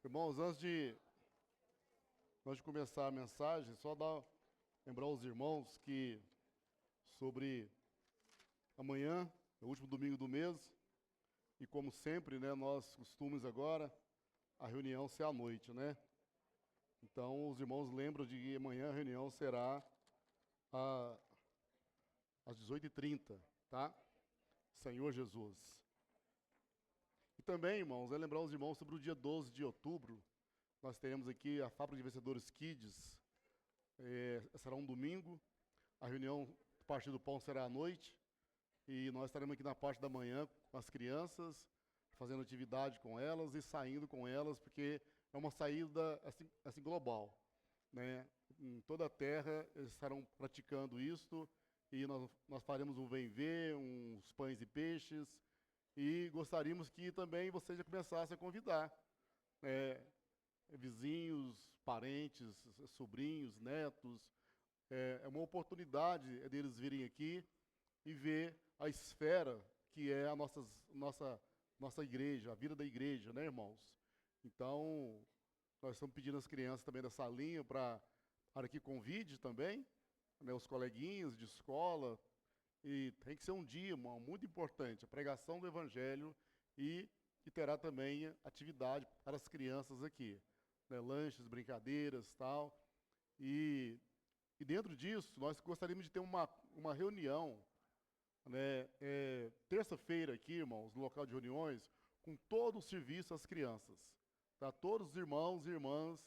Irmãos, antes de começar a mensagem, lembrar os irmãos que sobre amanhã, é o último domingo do mês, e como sempre, né, nós costumamos agora a reunião ser à noite, né? Então, os irmãos lembram de que amanhã a reunião será a- às 18h30, tá? Senhor Jesus. E também, irmãos, lembrar os irmãos sobre o dia 12 de outubro, nós teremos aqui a Fábrica de Vencedores Kids, será um domingo, a reunião do Partido do Pão será à noite, e nós estaremos aqui na parte da manhã com as crianças, fazendo atividade com elas e saindo com elas, porque é uma saída assim global, né? Em toda a terra eles estarão praticando isto, e nós faremos um vem-ver, uns pães e peixes, e gostaríamos que também vocês já começassem a convidar, né, vizinhos, parentes, sobrinhos, netos. É uma oportunidade deles virem aqui e ver a esfera que é a nossa igreja, a vida da igreja, né, irmãos? Então, nós estamos pedindo às crianças também da salinha para que convide também, né, os coleguinhas de escola, e tem que ser um dia, irmão, muito importante, a pregação do evangelho e terá também atividade para as crianças aqui, né, lanches, brincadeiras, tal. E, e dentro disso, nós gostaríamos de ter uma reunião, né, terça-feira aqui, irmãos, no local de reuniões, com todo o serviço às crianças. Tá? Todos os irmãos e irmãs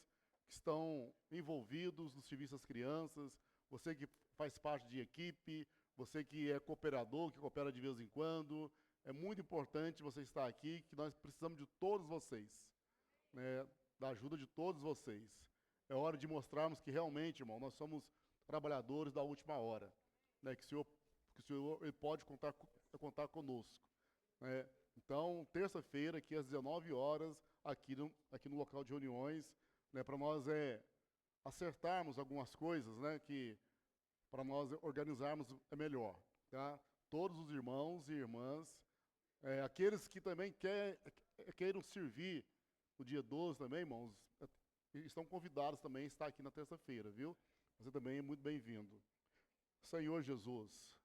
que estão envolvidos no serviço às crianças, você que faz parte de equipe, você que é cooperador, que coopera de vez em quando, é muito importante você estar aqui, que nós precisamos de todos vocês, né, da ajuda de todos vocês. É hora de mostrarmos que realmente, irmão, nós somos trabalhadores da última hora, né, que o Senhor ele pode contar conosco, né? Então, terça-feira, aqui às 19 horas, aqui no local de reuniões, né, para nós acertarmos algumas coisas, né, que para nós organizarmos é melhor, tá? Todos os irmãos e irmãs, aqueles que também queiram servir o dia 12 também, irmãos, estão convidados também a estar aqui na terça-feira, viu? Você também é muito bem-vindo. Senhor Jesus.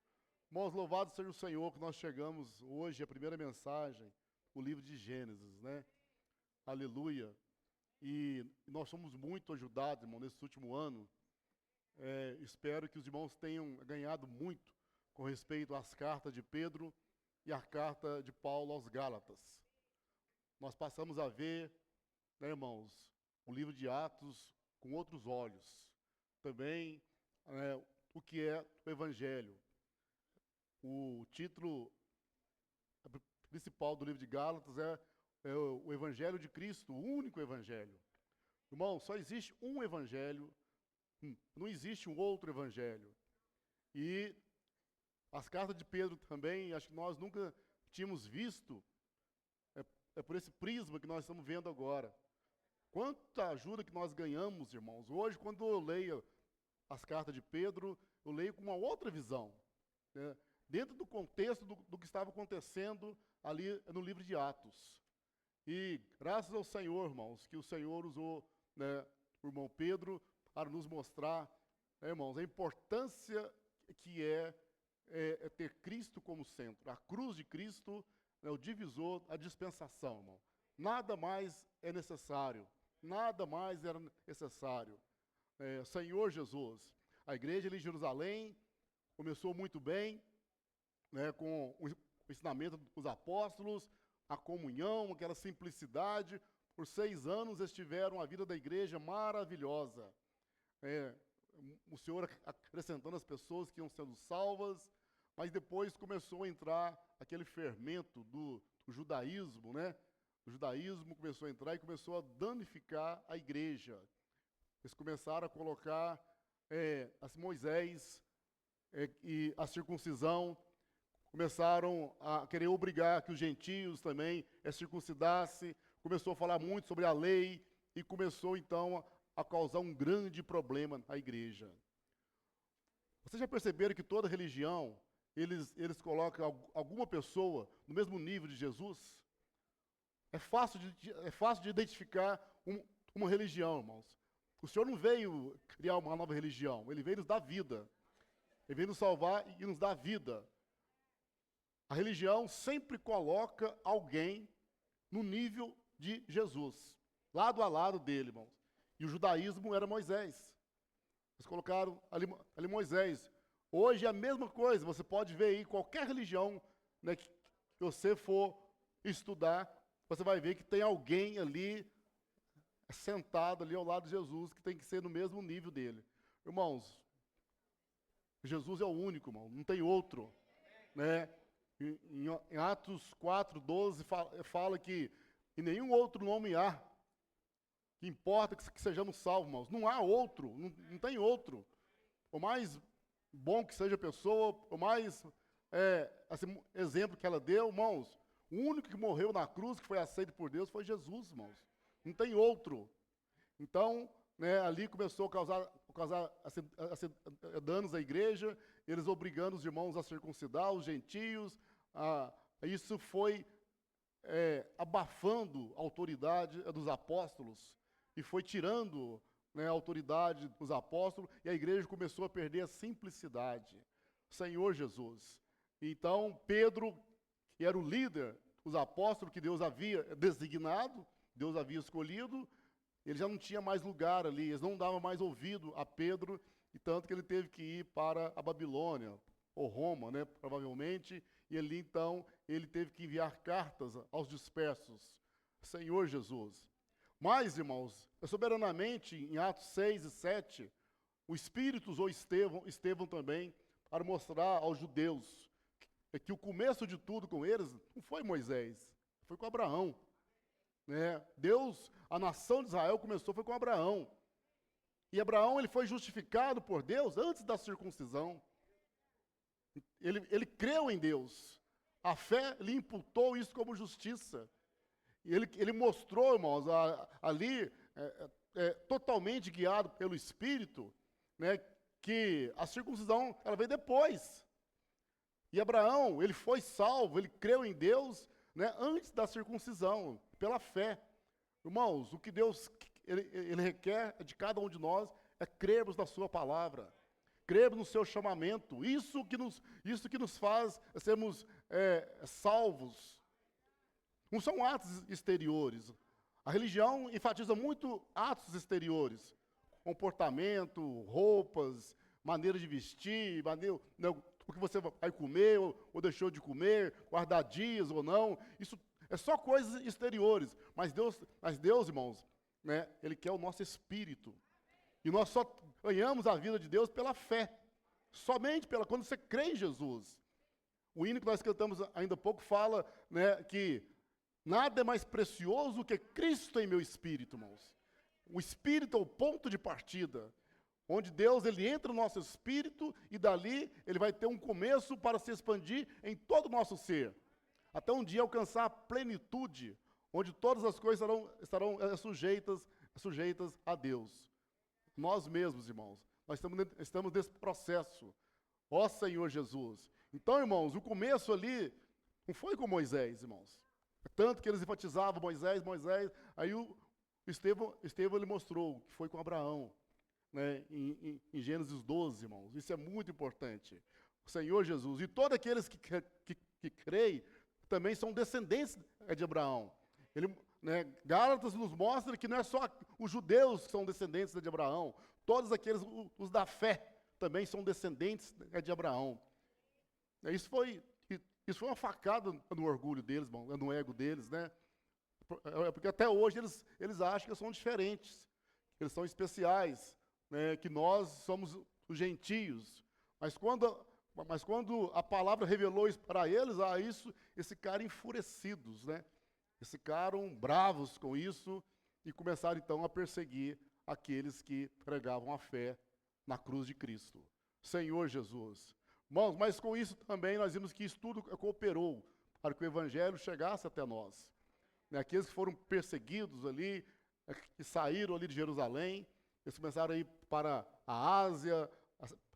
Irmãos, louvado seja o Senhor que nós chegamos hoje, a primeira mensagem, o livro de Gênesis, né? Aleluia. E nós somos muito ajudados, irmão, nesse último ano. Espero que os irmãos tenham ganhado muito com respeito às cartas de Pedro e à carta de Paulo aos Gálatas. Nós passamos a ver, né, irmãos, o livro de Atos com outros olhos. Também o que é o Evangelho. O título principal do livro de Gálatas é o Evangelho de Cristo, o único Evangelho. Irmão, só existe um Evangelho, não existe um outro Evangelho. E as cartas de Pedro também, acho que nós nunca tínhamos visto, é por esse prisma que nós estamos vendo agora. Quanta ajuda que nós ganhamos, irmãos. Hoje, quando eu leio as cartas de Pedro, eu leio com uma outra visão, né, dentro do contexto do que estava acontecendo ali no livro de Atos. E graças ao Senhor, irmãos, que o Senhor usou, né, o irmão Pedro para nos mostrar, né, irmãos, a importância que é ter Cristo como centro. A cruz de Cristo é o divisor, a dispensação, irmão. Nada mais é necessário. Nada mais era necessário. Senhor Jesus, a igreja ali em Jerusalém começou muito bem, né, com o ensinamento dos apóstolos, a comunhão, aquela simplicidade. Por 6 anos eles tiveram a vida da igreja maravilhosa. O Senhor acrescentando as pessoas que iam sendo salvas, mas depois começou a entrar aquele fermento do judaísmo, né? O judaísmo começou a entrar e começou a danificar a igreja. Eles começaram a colocar assim, Moisés e a circuncisão, começaram a querer obrigar que os gentios também circuncidassem, começou a falar muito sobre a lei e começou então a causar um grande problema na igreja. Vocês já perceberam que toda religião, eles colocam alguma pessoa no mesmo nível de Jesus? é fácil de identificar uma religião, irmãos. O Senhor não veio criar uma nova religião, Ele veio nos dar vida. Ele veio nos salvar e nos dar vida. A religião sempre coloca alguém no nível de Jesus, lado a lado dele, irmãos. E o judaísmo era Moisés. Eles colocaram ali Moisés. Hoje é a mesma coisa, você pode ver aí qualquer religião, né, que você for estudar, você vai ver que tem alguém ali sentado ali ao lado de Jesus que tem que ser no mesmo nível dele. Irmãos, Jesus é o único, irmão, não tem outro, né? Em Atos 4:12 fala que em nenhum outro nome há que importa que sejamos salvos, irmãos. Não há outro, não tem outro. Por mais bom que seja a pessoa, por mais assim, exemplo que ela deu, irmãos, o único que morreu na cruz, que foi aceito por Deus, foi Jesus, irmãos. Não tem outro. Então, né, ali começou a causar assim, danos à igreja, eles obrigando os irmãos a circuncidar, os gentios. Isso foi abafando a autoridade dos apóstolos e foi tirando, né, a autoridade dos apóstolos, e a igreja começou a perder a simplicidade. Senhor Jesus. Então, Pedro, que era o líder, os apóstolos que Deus havia designado, Deus havia escolhido, ele já não tinha mais lugar ali, eles não davam mais ouvido a Pedro, e tanto que ele teve que ir para a Babilônia, ou Roma, né, provavelmente, e ali então ele teve que enviar cartas aos dispersos. Senhor Jesus. Mas, irmãos, soberanamente, em Atos 6 e 7, o Espírito usou Estevão também, para mostrar aos judeus que o começo de tudo com eles não foi Moisés, foi com Abraão. Né? Deus, a nação de Israel foi com Abraão. E Abraão ele foi justificado por Deus antes da circuncisão. Ele creu em Deus. A fé lhe imputou isso como justiça. E ele mostrou, irmãos, ali, totalmente guiado pelo Espírito, né, que a circuncisão ela veio depois. E Abraão, ele foi salvo, ele creu em Deus, né, antes da circuncisão, pela fé. Irmãos, o que Deus ele requer de cada um de nós é crermos na sua palavra, crermos no seu chamamento. Isso que nos faz sermos salvos. Não são atos exteriores. A religião enfatiza muito atos exteriores. Comportamento, roupas, maneira de vestir, o que você vai comer ou deixou de comer, guardar dias ou não. Isso é só coisas exteriores. Mas Deus, irmãos, né, Ele quer o nosso espírito. E nós só ganhamos a vida de Deus pela fé. Somente quando você crê em Jesus. O hino que nós cantamos ainda há pouco fala, né, que nada é mais precioso do que Cristo em meu espírito, irmãos. O espírito é o ponto de partida, onde Deus ele entra no nosso espírito e dali ele vai ter um começo para se expandir em todo o nosso ser. Até um dia alcançar a plenitude, onde todas as coisas estarão sujeitas a Deus. Nós mesmos, irmãos, nós estamos nesse processo. Ó Senhor Jesus. Então, irmãos, o começo ali não foi com Moisés, irmãos. Tanto que eles enfatizavam Moisés, aí o Estevão ele mostrou que foi com Abraão, né, em Gênesis 12, irmãos. Isso é muito importante. O Senhor Jesus. E todos aqueles que creem também são descendentes de Abraão. Gálatas nos mostra que não é só os judeus que são descendentes de Abraão, todos aqueles, os da fé, também são descendentes de Abraão. Isso foi uma facada no orgulho deles, no ego deles, né? Porque até hoje eles acham que são diferentes, que eles são especiais, né? Que nós somos os gentios. Mas quando a palavra revelou isso para eles, eles ficaram enfurecidos, né? Eles ficaram bravos com isso e começaram então a perseguir aqueles que pregavam a fé na cruz de Cristo. Senhor Jesus. Irmãos, mas com isso também nós vimos que isso tudo cooperou para que o Evangelho chegasse até nós. Aqueles que foram perseguidos ali, que saíram ali de Jerusalém, eles começaram a ir para a Ásia,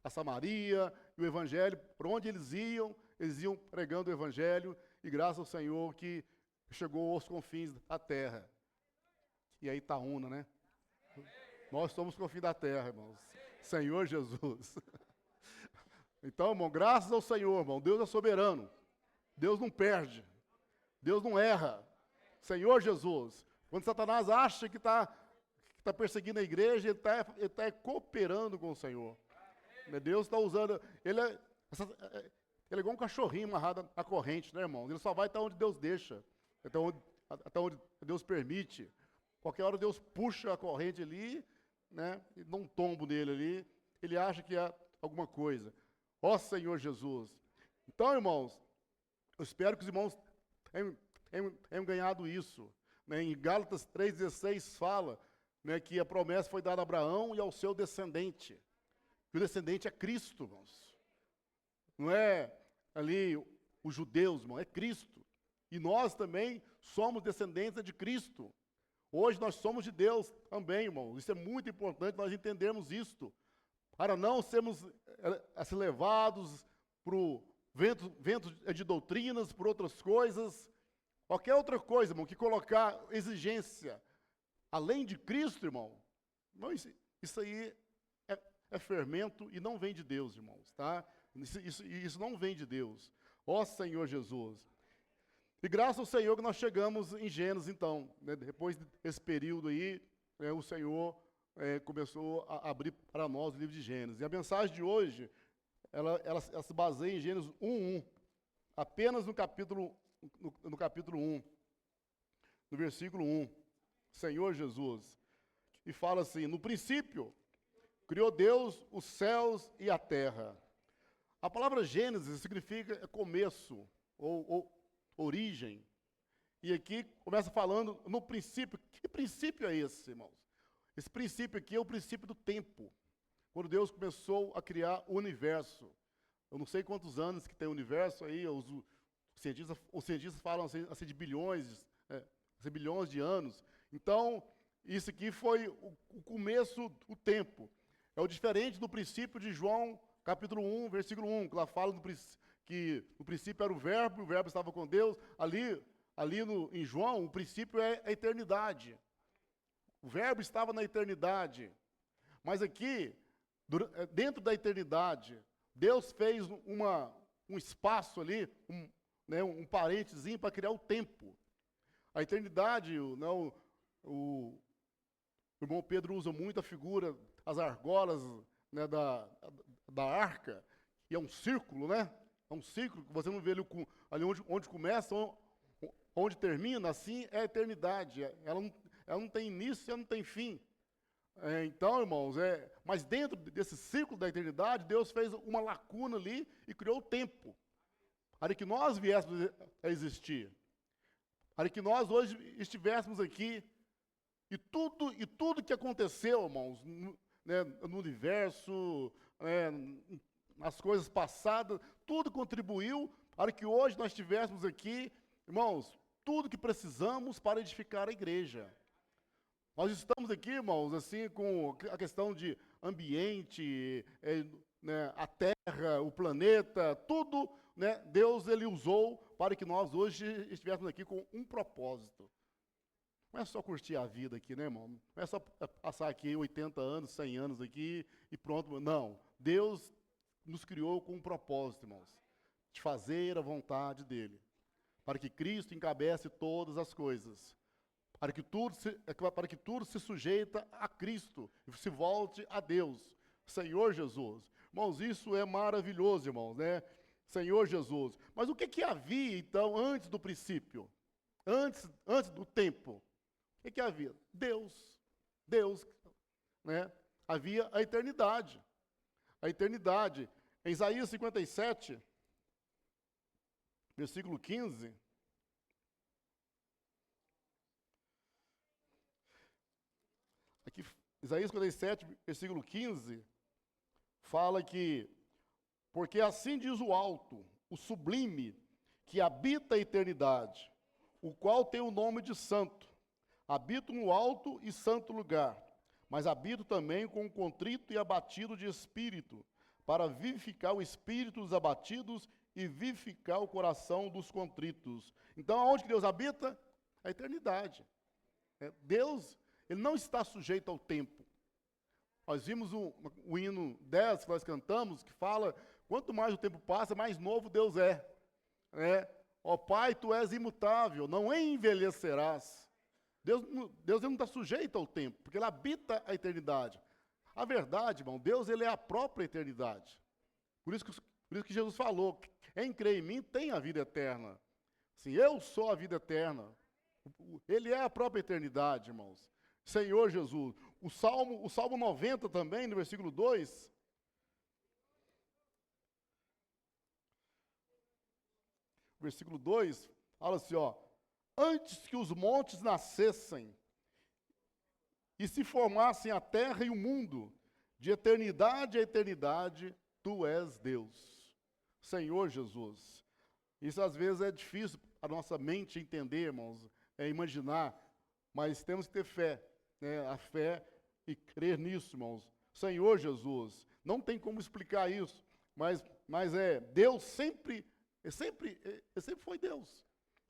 a Samaria, e o Evangelho, por onde eles iam pregando o Evangelho, e graças ao Senhor que chegou aos confins da terra. E aí Itaúna, né? Nós somos os confins da terra, irmãos. Senhor Jesus. Então, irmão, graças ao Senhor, irmão, Deus é soberano. Deus não perde. Deus não erra. Senhor Jesus. Quando Satanás acha que está perseguindo a igreja, ele está cooperando com o Senhor. Deus está usando... Ele é igual um cachorrinho amarrado à corrente, né, irmão? Ele só vai até onde Deus deixa. Até onde Deus permite. Qualquer hora Deus puxa a corrente ali, né? E dá um tombo nele ali. Ele acha que é alguma coisa. Ó Senhor Jesus. Então, irmãos, eu espero que os irmãos tenham ganhado isso. Né? Em Gálatas 3,16 fala, né, que a promessa foi dada a Abraão e ao seu descendente. Que o descendente é Cristo, irmãos. Não é ali os judeus, irmão, é Cristo. E nós também somos descendentes de Cristo. Hoje nós somos de Deus também, irmão. Isso é muito importante nós entendermos isto. Para não sermos assim, levados para o vento de doutrinas, por outras coisas. Qualquer outra coisa, irmão, que colocar exigência além de Cristo, irmão. Não, isso aí é fermento e não vem de Deus, irmãos, tá? Isso não vem de Deus. Ó Senhor Jesus. E graças ao Senhor que nós chegamos em Gênesis, então. Né? Depois desse período aí, o Senhor começou a abrir para nós o livro de Gênesis. E a mensagem de hoje, ela se baseia em Gênesis 1:1. Apenas no capítulo 1, no versículo 1. Senhor Jesus. E fala assim, no princípio, criou Deus os céus e a terra. A palavra Gênesis significa começo, ou origem. E aqui começa falando no princípio. Que princípio é esse, irmãos? Esse princípio aqui é o princípio do tempo. Quando Deus começou a criar o universo. Eu não sei quantos anos que tem o universo aí, os cientistas falam assim de bilhões de anos. Então, isso aqui foi o começo do tempo. É o diferente do princípio de João, capítulo 1, versículo 1, que lá fala que no princípio era o verbo estava com Deus. Em João, o princípio é a eternidade. O verbo estava na eternidade. Mas aqui, dentro da eternidade, Deus fez um espaço ali, um parênteses para criar o tempo. A eternidade, o irmão Pedro usa muito a figura, as argolas, né, da arca, e é um círculo, né? É um círculo que você não vê ali onde começa, onde termina, assim é a eternidade. Ela não tem início, ela não tem fim. Então, irmãos, mas dentro desse círculo da eternidade, Deus fez uma lacuna ali e criou o tempo, para que nós viéssemos a existir, para que nós hoje estivéssemos aqui, e tudo que aconteceu, irmãos, no universo, nas coisas passadas, tudo contribuiu para que hoje nós estivéssemos aqui, irmãos, tudo que precisamos para edificar a igreja. Nós estamos aqui, irmãos, assim, com a questão de ambiente, né, a terra, o planeta, tudo, né, Deus ele usou para que nós hoje estivéssemos aqui com um propósito. Não é só curtir a vida aqui, né, irmão? Não é só passar aqui 80 anos, 100 anos aqui e pronto. Não. Deus nos criou com um propósito, irmãos, de fazer a vontade dele, para que Cristo encabece todas as coisas, para que tudo se sujeita a Cristo e se volte a Deus, Senhor Jesus. Irmãos, isso é maravilhoso, irmãos, né? Senhor Jesus. Mas o que havia, então, antes do princípio? Antes do tempo? O que havia? Deus, né? Havia a eternidade. A eternidade. Em Isaías 57, versículo 15, aqui, Isaías 57, versículo 15, fala que, porque assim diz o alto, o sublime, que habita a eternidade, o qual tem o nome de santo. Habito no alto e santo lugar, mas habito também com o contrito e abatido de espírito, para vivificar o espírito dos abatidos e vivificar o coração dos contritos. Então, aonde que Deus habita? A eternidade. Deus, ele não está sujeito ao tempo. Nós vimos o hino 10 que nós cantamos, que fala, quanto mais o tempo passa, mais novo Deus é. Ó Pai, Tu és imutável, não envelhecerás. Deus não está sujeito ao tempo, porque Ele habita a eternidade. A verdade, irmão, Deus ele é a própria eternidade. Por isso que Jesus falou, quem crê em mim tem a vida eterna. Sim, eu sou a vida eterna. Ele é a própria eternidade, irmãos. Senhor Jesus. O Salmo 90 também, no versículo 2. Versículo 2, fala assim, ó. Antes que os montes nascessem e se formassem a terra e o mundo, de eternidade a eternidade, Tu és Deus. Senhor Jesus. Isso às vezes é difícil a nossa mente entender, irmãos, imaginar, mas temos que ter fé, a fé e crer nisso, irmãos. Senhor Jesus, não tem como explicar isso, mas Deus sempre foi Deus.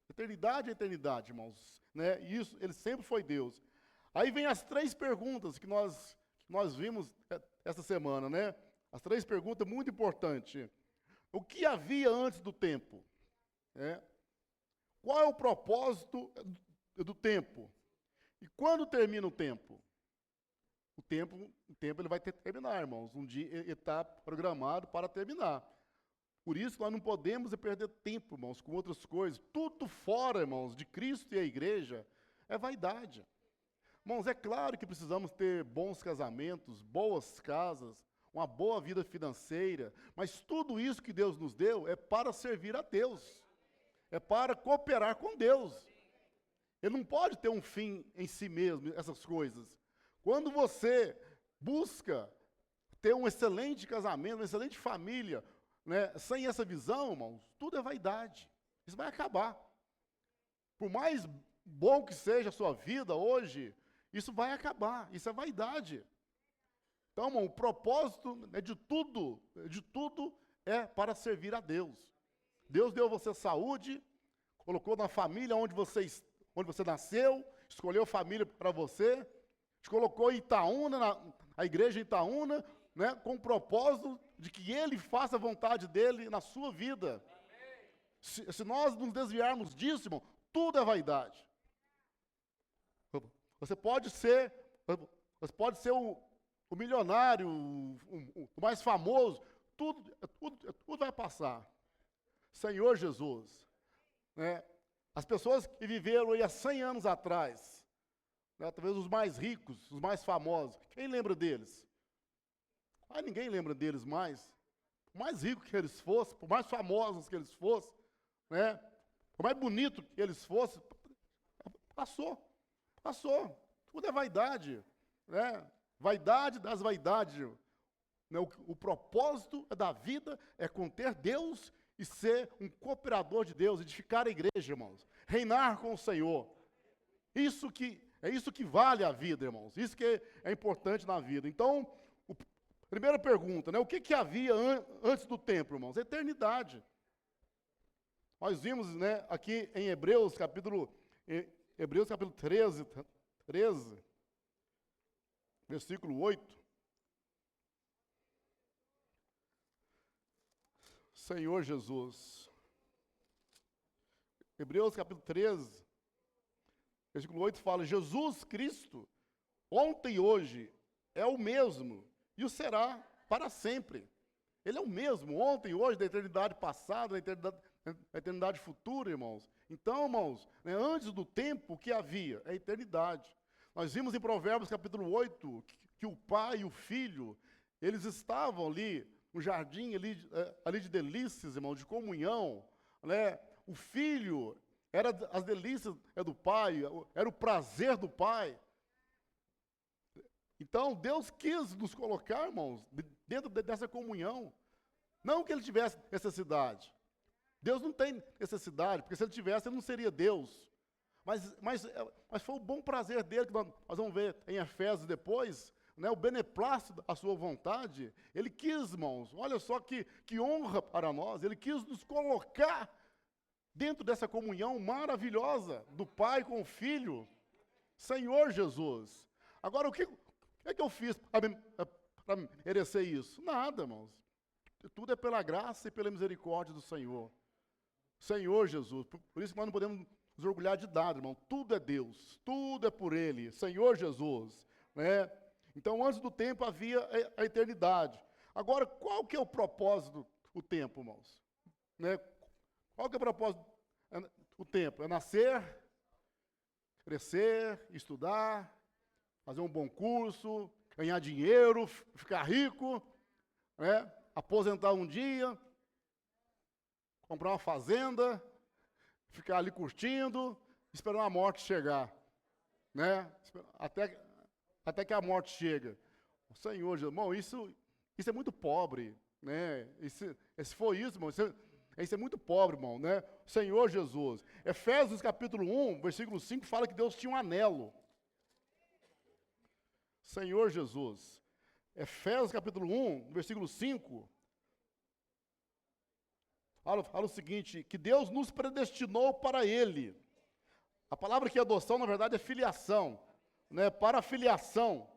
Eternidade é eternidade, irmãos, Isso, Ele sempre foi Deus. Aí vem as 3 perguntas que nós vimos essa semana, As 3 perguntas muito importantes. O que havia antes do tempo? Qual é o propósito do tempo? E quando termina o tempo? O tempo ele vai ter que terminar, irmãos. Um dia ele está programado para terminar. Por isso nós não podemos perder tempo, irmãos, com outras coisas. Tudo fora, irmãos, de Cristo e a igreja é vaidade. Irmãos, é claro que precisamos ter bons casamentos, boas casas, uma boa vida financeira, mas tudo isso que Deus nos deu é para servir a Deus. É para cooperar com Deus. Ele não pode ter um fim em si mesmo, essas coisas. Quando você busca ter um excelente casamento, uma excelente família, sem essa visão, irmãos, tudo é vaidade. Isso vai acabar. Por mais bom que seja a sua vida hoje, isso vai acabar. Isso é vaidade. Então, irmão, o propósito de tudo é para servir a Deus. Deus deu a você saúde, colocou na família onde você nasceu, escolheu família para você, te colocou em Itaúna, a igreja em Itaúna, com o propósito de que Ele faça a vontade dEle na sua vida. Se nós nos desviarmos disso, irmão, tudo é vaidade. Você pode ser o milionário, o mais famoso, tudo vai passar. Senhor Jesus, as pessoas que viveram aí há 100 anos atrás, talvez os mais ricos, os mais famosos, quem lembra deles? Ninguém lembra deles mais. Por mais ricos que eles fossem, por mais famosos que eles fossem, por mais bonito que eles fossem, passou. Tudo é vaidade, Vaidade das vaidades. O propósito da vida é conter Deus e ser um cooperador de Deus, edificar a igreja, irmãos. Reinar com o Senhor. É isso que vale a vida, irmãos. Isso que é importante na vida. Então, primeira pergunta, o que havia antes do tempo, irmãos? Eternidade. Nós vimos, aqui em Hebreus capítulo 13, versículo 8. Senhor Jesus. Hebreus capítulo 13, versículo 8 fala, Jesus Cristo, ontem e hoje, é o mesmo, e o será para sempre. Ele é o mesmo, ontem e hoje, da eternidade passada, da eternidade futura, irmãos. Então, irmãos, antes do tempo, o que havia? É a eternidade. Nós vimos em Provérbios capítulo 8, que o pai e o filho, eles estavam ali, no jardim ali de delícias, irmão, de comunhão, O filho era as delícias do pai, era o prazer do pai. Então, Deus quis nos colocar, irmãos, dentro dessa comunhão. Não que ele tivesse necessidade. Deus não tem necessidade, porque se ele tivesse, ele não seria Deus. Mas foi o bom prazer dele, que nós vamos ver em Efésios depois, né, o beneplácito da sua vontade, ele quis, irmãos, olha só que honra para nós, ele quis nos colocar dentro dessa comunhão maravilhosa do Pai com o Filho, Senhor Jesus. Agora, o que é que eu fiz para merecer isso? Nada, irmãos. Tudo é pela graça e pela misericórdia do Senhor. Senhor Jesus. Por isso que nós não podemos nos orgulhar de nada, irmão. Tudo é Deus, tudo é por Ele, Senhor Jesus, né? Então, antes do tempo havia a eternidade. Agora, qual que é o propósito do tempo, irmãos? Né? Qual que é o propósito do tempo? É nascer, crescer, estudar, fazer um bom curso, ganhar dinheiro, ficar rico, né? Aposentar um dia, comprar uma fazenda, ficar ali curtindo, esperando a morte chegar, né? Até que a morte chega. Senhor, irmão, isso é muito pobre, né? Se for isso, irmão, isso é muito pobre, irmão, né? Senhor Jesus. Efésios capítulo 1, versículo 5, fala que Deus tinha um anelo. Senhor Jesus. Efésios capítulo 1, versículo 5, fala o seguinte, que Deus nos predestinou para Ele. A palavra que é adoção, na verdade, é filiação, né? Para a filiação,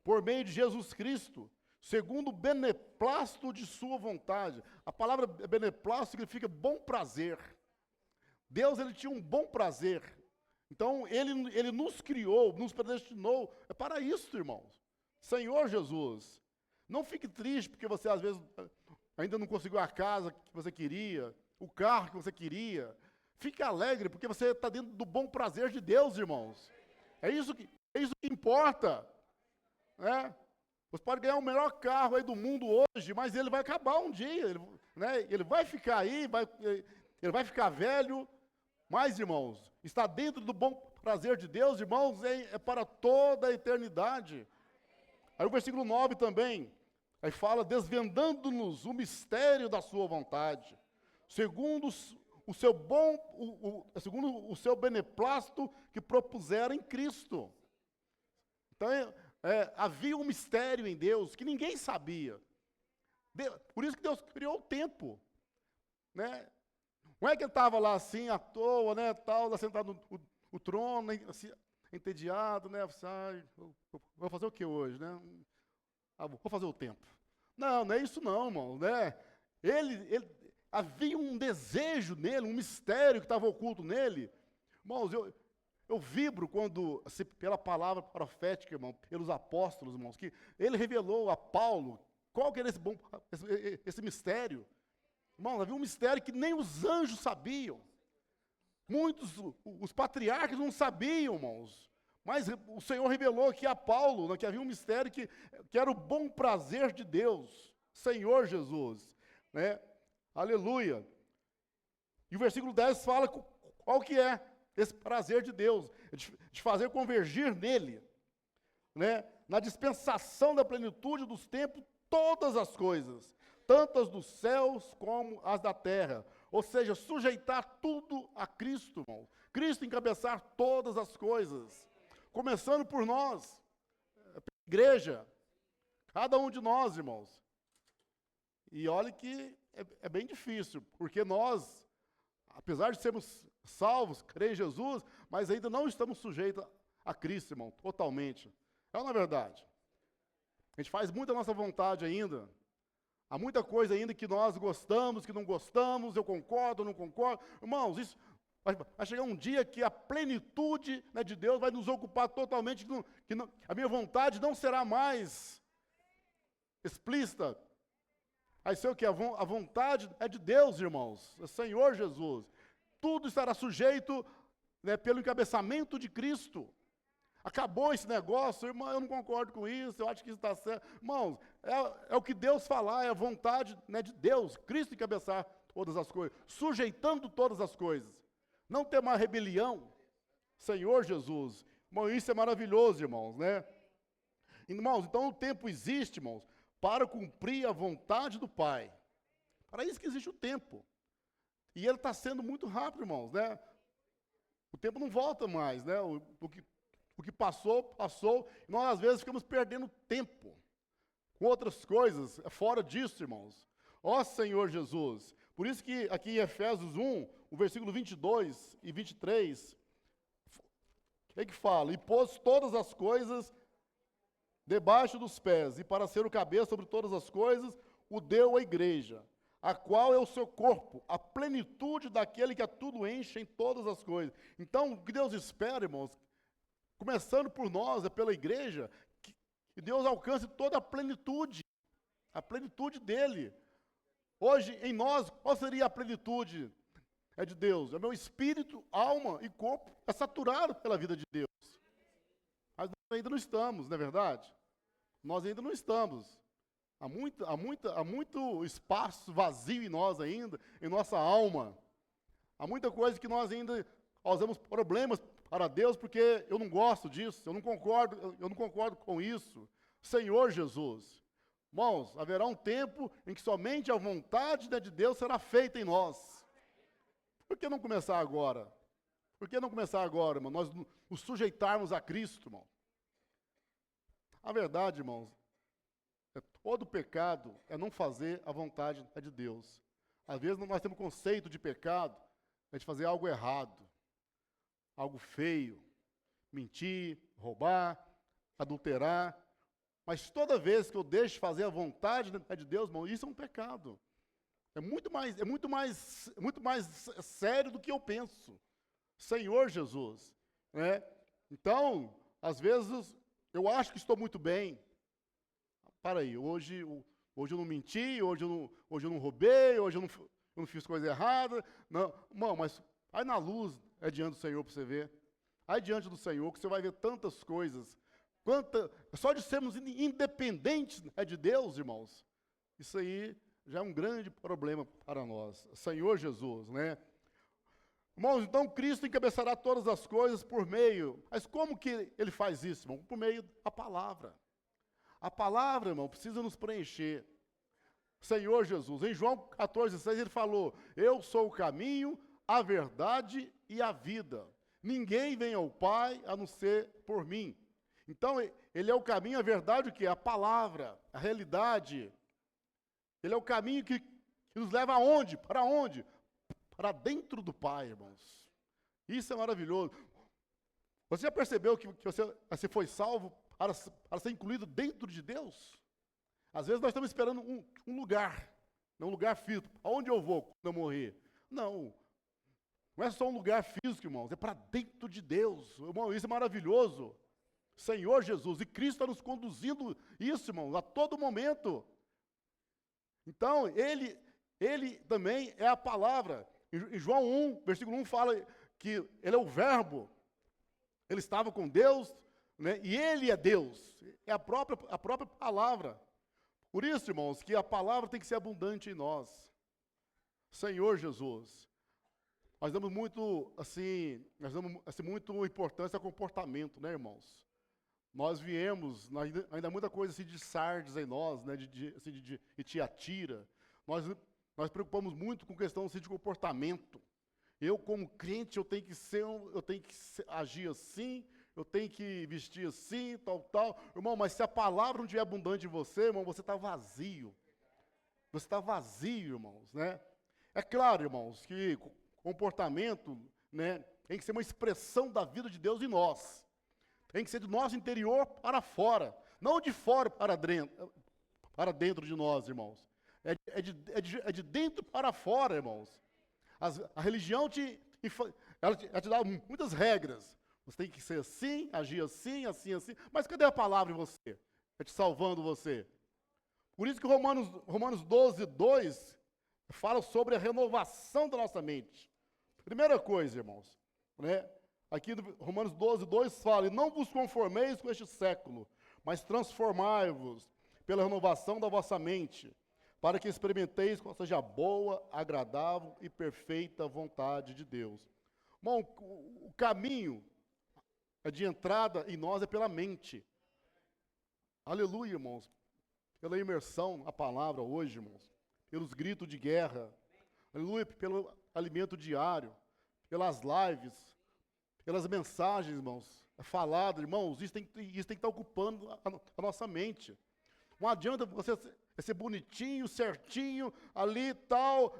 por meio de Jesus Cristo, segundo o beneplácito de sua vontade. A palavra beneplácito significa bom prazer. Deus, ele tinha um bom prazer. Então, ele nos criou, nos predestinou, é para isso, irmãos. Senhor Jesus, não fique triste porque você, às vezes, ainda não conseguiu a casa que você queria, o carro que você queria. Fique alegre porque você está dentro do bom prazer de Deus, irmãos. É isso que importa, né? Você pode ganhar o melhor carro aí do mundo hoje, mas ele vai acabar um dia, ele vai ficar aí, ele vai ficar velho, mas, irmãos, está dentro do bom prazer de Deus, irmãos, é para toda a eternidade. Aí o versículo 9 também, aí fala, desvendando-nos o mistério da sua vontade, segundo o seu beneplácito que propusera em Cristo. Então, havia um mistério em Deus que ninguém sabia. Por isso que Deus criou o tempo, né? Não é que ele estava lá assim, à toa, né, tal, sentado no trono, assim, entediado, né, vou fazer o que hoje, né? Vou fazer o tempo. Não é isso não, irmão, né? Havia um desejo nele, um mistério que estava oculto nele. Irmãos, eu vibro quando, pela palavra profética, irmão, pelos apóstolos, irmãos, que ele revelou a Paulo qual que era esse mistério. Irmãos, havia um mistério que nem os anjos sabiam. Muitos, os patriarcas não sabiam, irmãos. Mas o Senhor revelou aqui a Paulo, né, que havia um mistério que era o bom prazer de Deus, Senhor Jesus, né? Aleluia. E o versículo 10 fala qual que é esse prazer de Deus, de fazer convergir nele, né? Na dispensação da plenitude dos tempos, todas as coisas, tantas dos céus como as da terra. Ou seja, sujeitar tudo a Cristo, irmão. Cristo encabeçar todas as coisas. Começando por nós, igreja, cada um de nós, irmãos. E olha que é bem difícil, porque nós, apesar de sermos salvos, crer em Jesus, mas ainda não estamos sujeitos a Cristo, irmão, totalmente. É ou não é verdade? A gente faz muita nossa vontade ainda. Há muita coisa ainda que nós gostamos, que não gostamos, eu concordo, não concordo. Irmãos, isso vai chegar um dia que a plenitude, né, de Deus vai nos ocupar totalmente, a minha vontade não será mais explícita. Aí sei o que? A vontade é de Deus, irmãos, é Senhor Jesus. Tudo estará sujeito, né, pelo encabeçamento de Cristo. Acabou esse negócio, irmão, eu não concordo com isso, eu acho que isso está certo. Irmãos, é o que Deus falar, é a vontade, né, de Deus, Cristo encabeçar todas as coisas, sujeitando todas as coisas. Não ter mais rebelião, Senhor Jesus. Irmão, isso é maravilhoso, irmãos, né? Irmãos, então o tempo existe, irmãos, para cumprir a vontade do Pai. Para isso que existe o tempo. E ele está sendo muito rápido, irmãos, né? O tempo não volta mais, né? O O que passou, passou. E nós, às vezes, ficamos perdendo tempo com outras coisas, fora disso, irmãos. Ó Senhor Jesus. Por isso que aqui em Efésios 1, o versículo 22 e 23, o que fala? E pôs todas as coisas debaixo dos pés, e para ser o cabeça sobre todas as coisas, o deu à igreja, a qual é o seu corpo, a plenitude daquele que a tudo enche em todas as coisas. Então, o que Deus espera, irmãos, começando por nós, é pela igreja, que Deus alcance toda a plenitude dele. Hoje, em nós, qual seria a plenitude? É de Deus. É meu espírito, alma e corpo é saturado pela vida de Deus. Mas nós ainda não estamos, não é verdade? Nós ainda não estamos. Há muito espaço vazio em nós ainda, em nossa alma. Há muita coisa que nós ainda causamos problemas para Deus, porque eu não gosto disso, eu não concordo com isso. Senhor Jesus. Irmãos, haverá um tempo em que somente a vontade de Deus será feita em nós. Por que não começar agora? Por que não começar agora, irmão? Nós nos sujeitarmos a Cristo, irmão. A verdade, irmãos, todo pecado é não fazer a vontade de Deus. Às vezes nós temos conceito de pecado, é de fazer algo errado, algo feio, mentir, roubar, adulterar. Mas toda vez que eu deixo de fazer a vontade de Deus, irmão, isso é um pecado. É muito mais sério do que eu penso. Senhor Jesus, né? Então, às vezes, eu acho que estou muito bem. Para aí, hoje eu não menti, hoje eu não roubei, hoje eu não fiz coisa errada. Não, irmão, mas aí na luz é diante do Senhor para você ver. Aí diante do Senhor que você vai ver tantas coisas. Só de sermos independentes de Deus, irmãos, isso aí já é um grande problema para nós. Senhor Jesus, né? Irmãos, então Cristo encabeçará todas as coisas por meio. Mas como que ele faz isso, irmão? Por meio da palavra. A palavra, irmão, precisa nos preencher. Senhor Jesus, em João 14,6 ele falou: eu sou o caminho, a verdade e a vida. Ninguém vem ao Pai a não ser por mim. Então, ele é o caminho, a verdade, o que? A palavra, a realidade. Ele é o caminho que nos leva aonde? Para onde? Para dentro do Pai, irmãos. Isso é maravilhoso. Você já percebeu que você foi salvo para ser incluído dentro de Deus? Às vezes nós estamos esperando um lugar, um lugar físico. Aonde eu vou quando eu morrer? Não é só um lugar físico, irmãos, é para dentro de Deus. Irmão, isso é maravilhoso. Senhor Jesus, e Cristo está nos conduzindo isso, irmãos, a todo momento. Então, ele também é a palavra. Em João 1, versículo 1, fala que ele é o verbo. Ele estava com Deus, né, e ele é Deus. É a própria palavra. Por isso, irmãos, que a palavra tem que ser abundante em nós. Senhor Jesus. Nós damos muito muito importância ao comportamento, né, irmãos? Nós viemos, ainda há muita coisa assim de Sardes em nós, né, de Tiatira. Nós preocupamos muito com questão assim, de comportamento. Eu, como crente, eu tenho que agir assim, eu tenho que vestir assim, tal. Irmão, mas se a palavra não estiver abundante em você, irmão, você está vazio. Você está vazio, irmãos, né? É claro, irmãos, que comportamento, né, tem que ser uma expressão da vida de Deus em nós. Tem que ser do nosso interior para fora, não de fora para dentro de nós, irmãos. É de dentro para fora, irmãos. A religião ela te dá muitas regras. Você tem que ser assim, agir assim. Mas cadê a palavra em você? É te salvando você. Por isso que Romanos 12:2 fala sobre a renovação da nossa mente. Primeira coisa, irmãos, né? Aqui no Romanos 12:2 fala: e não vos conformeis com este século, mas transformai-vos pela renovação da vossa mente, para que experimenteis qual seja a boa, agradável e perfeita vontade de Deus. Bom, o caminho de entrada em nós é pela mente. Aleluia, irmãos. Pela imersão na palavra hoje, irmãos. Pelos gritos de guerra. Aleluia, pelo alimento diário. Pelas lives. pelas mensagens, irmãos, falado, irmãos, isso tem que estar ocupando a nossa mente. Não adianta você ser bonitinho, certinho, ali tal,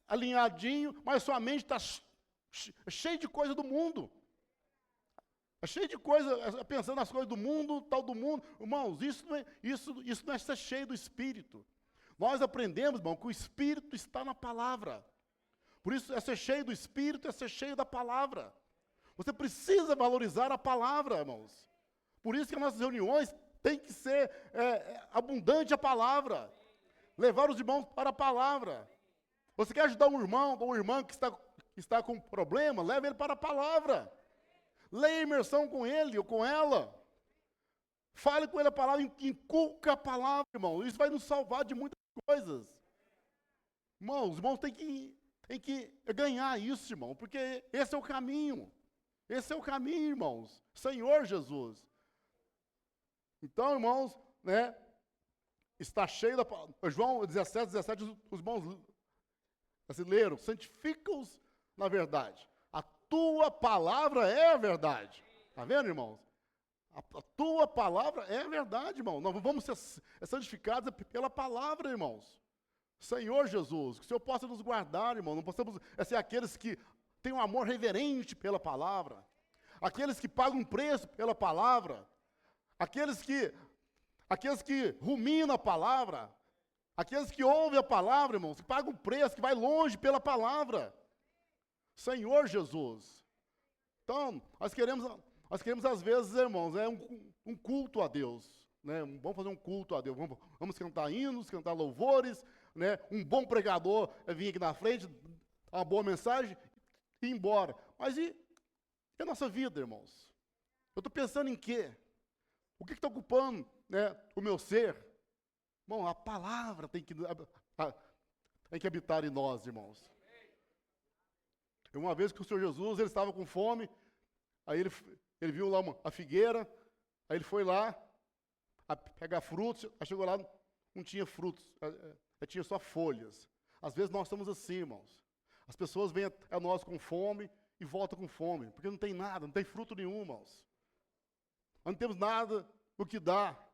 alinhadinho, mas sua mente está cheia de coisa do mundo. É cheio de coisa, pensando nas coisas do mundo, tal do mundo. Irmãos, isso não é ser cheio do Espírito. Nós aprendemos, irmão, que o Espírito está na palavra. Por isso, é ser cheio do Espírito, é ser cheio da palavra. Você precisa valorizar a palavra, irmãos. Por isso que as nossas reuniões têm que ser abundante a palavra. Levar os irmãos para a palavra. Você quer ajudar um irmão ou uma irmã que está com problema, leve ele para a palavra. Leia a imersão com ele ou com ela. Fale com ele a palavra, inculca a palavra, irmão. Isso vai nos salvar de muitas coisas. Irmãos, os irmãos têm que ganhar isso, irmão, porque esse é o caminho. Esse é o caminho, irmãos. Senhor Jesus. Então, irmãos, né, está cheio da palavra. João 17, os irmãos leram, santifica-os na verdade. A tua palavra é a verdade. Está vendo, irmãos? A tua palavra é a verdade, irmão. Nós vamos ser santificados pela palavra, irmãos. Senhor Jesus, que o Senhor possa nos guardar, irmão. Não possamos ser aqueles que têm um amor reverente pela palavra. Aqueles que pagam preço pela palavra. Aqueles que ruminam a palavra. Aqueles que ouvem a palavra, irmãos, que pagam preço, que vai longe pela palavra. Senhor Jesus. Então, nós queremos às vezes, irmãos, um culto a Deus, né? Vamos fazer um culto a Deus, vamos cantar hinos, cantar louvores, né? Um bom pregador vir aqui na frente, uma boa mensagem e ir embora. Mas e a nossa vida, irmãos? Eu estou pensando em quê? O que está ocupando, né, o meu ser? Bom, a palavra tem que habitar em nós, irmãos. Uma vez que o Senhor Jesus, ele estava com fome, aí ele viu lá a figueira, aí ele foi lá a pegar frutos, aí chegou lá, não tinha frutos, tinha só folhas. Às vezes nós estamos assim, irmãos. As pessoas vêm a nós com fome e voltam com fome, porque não tem nada, não tem fruto nenhum, irmãos. Nós não temos nada o que dar.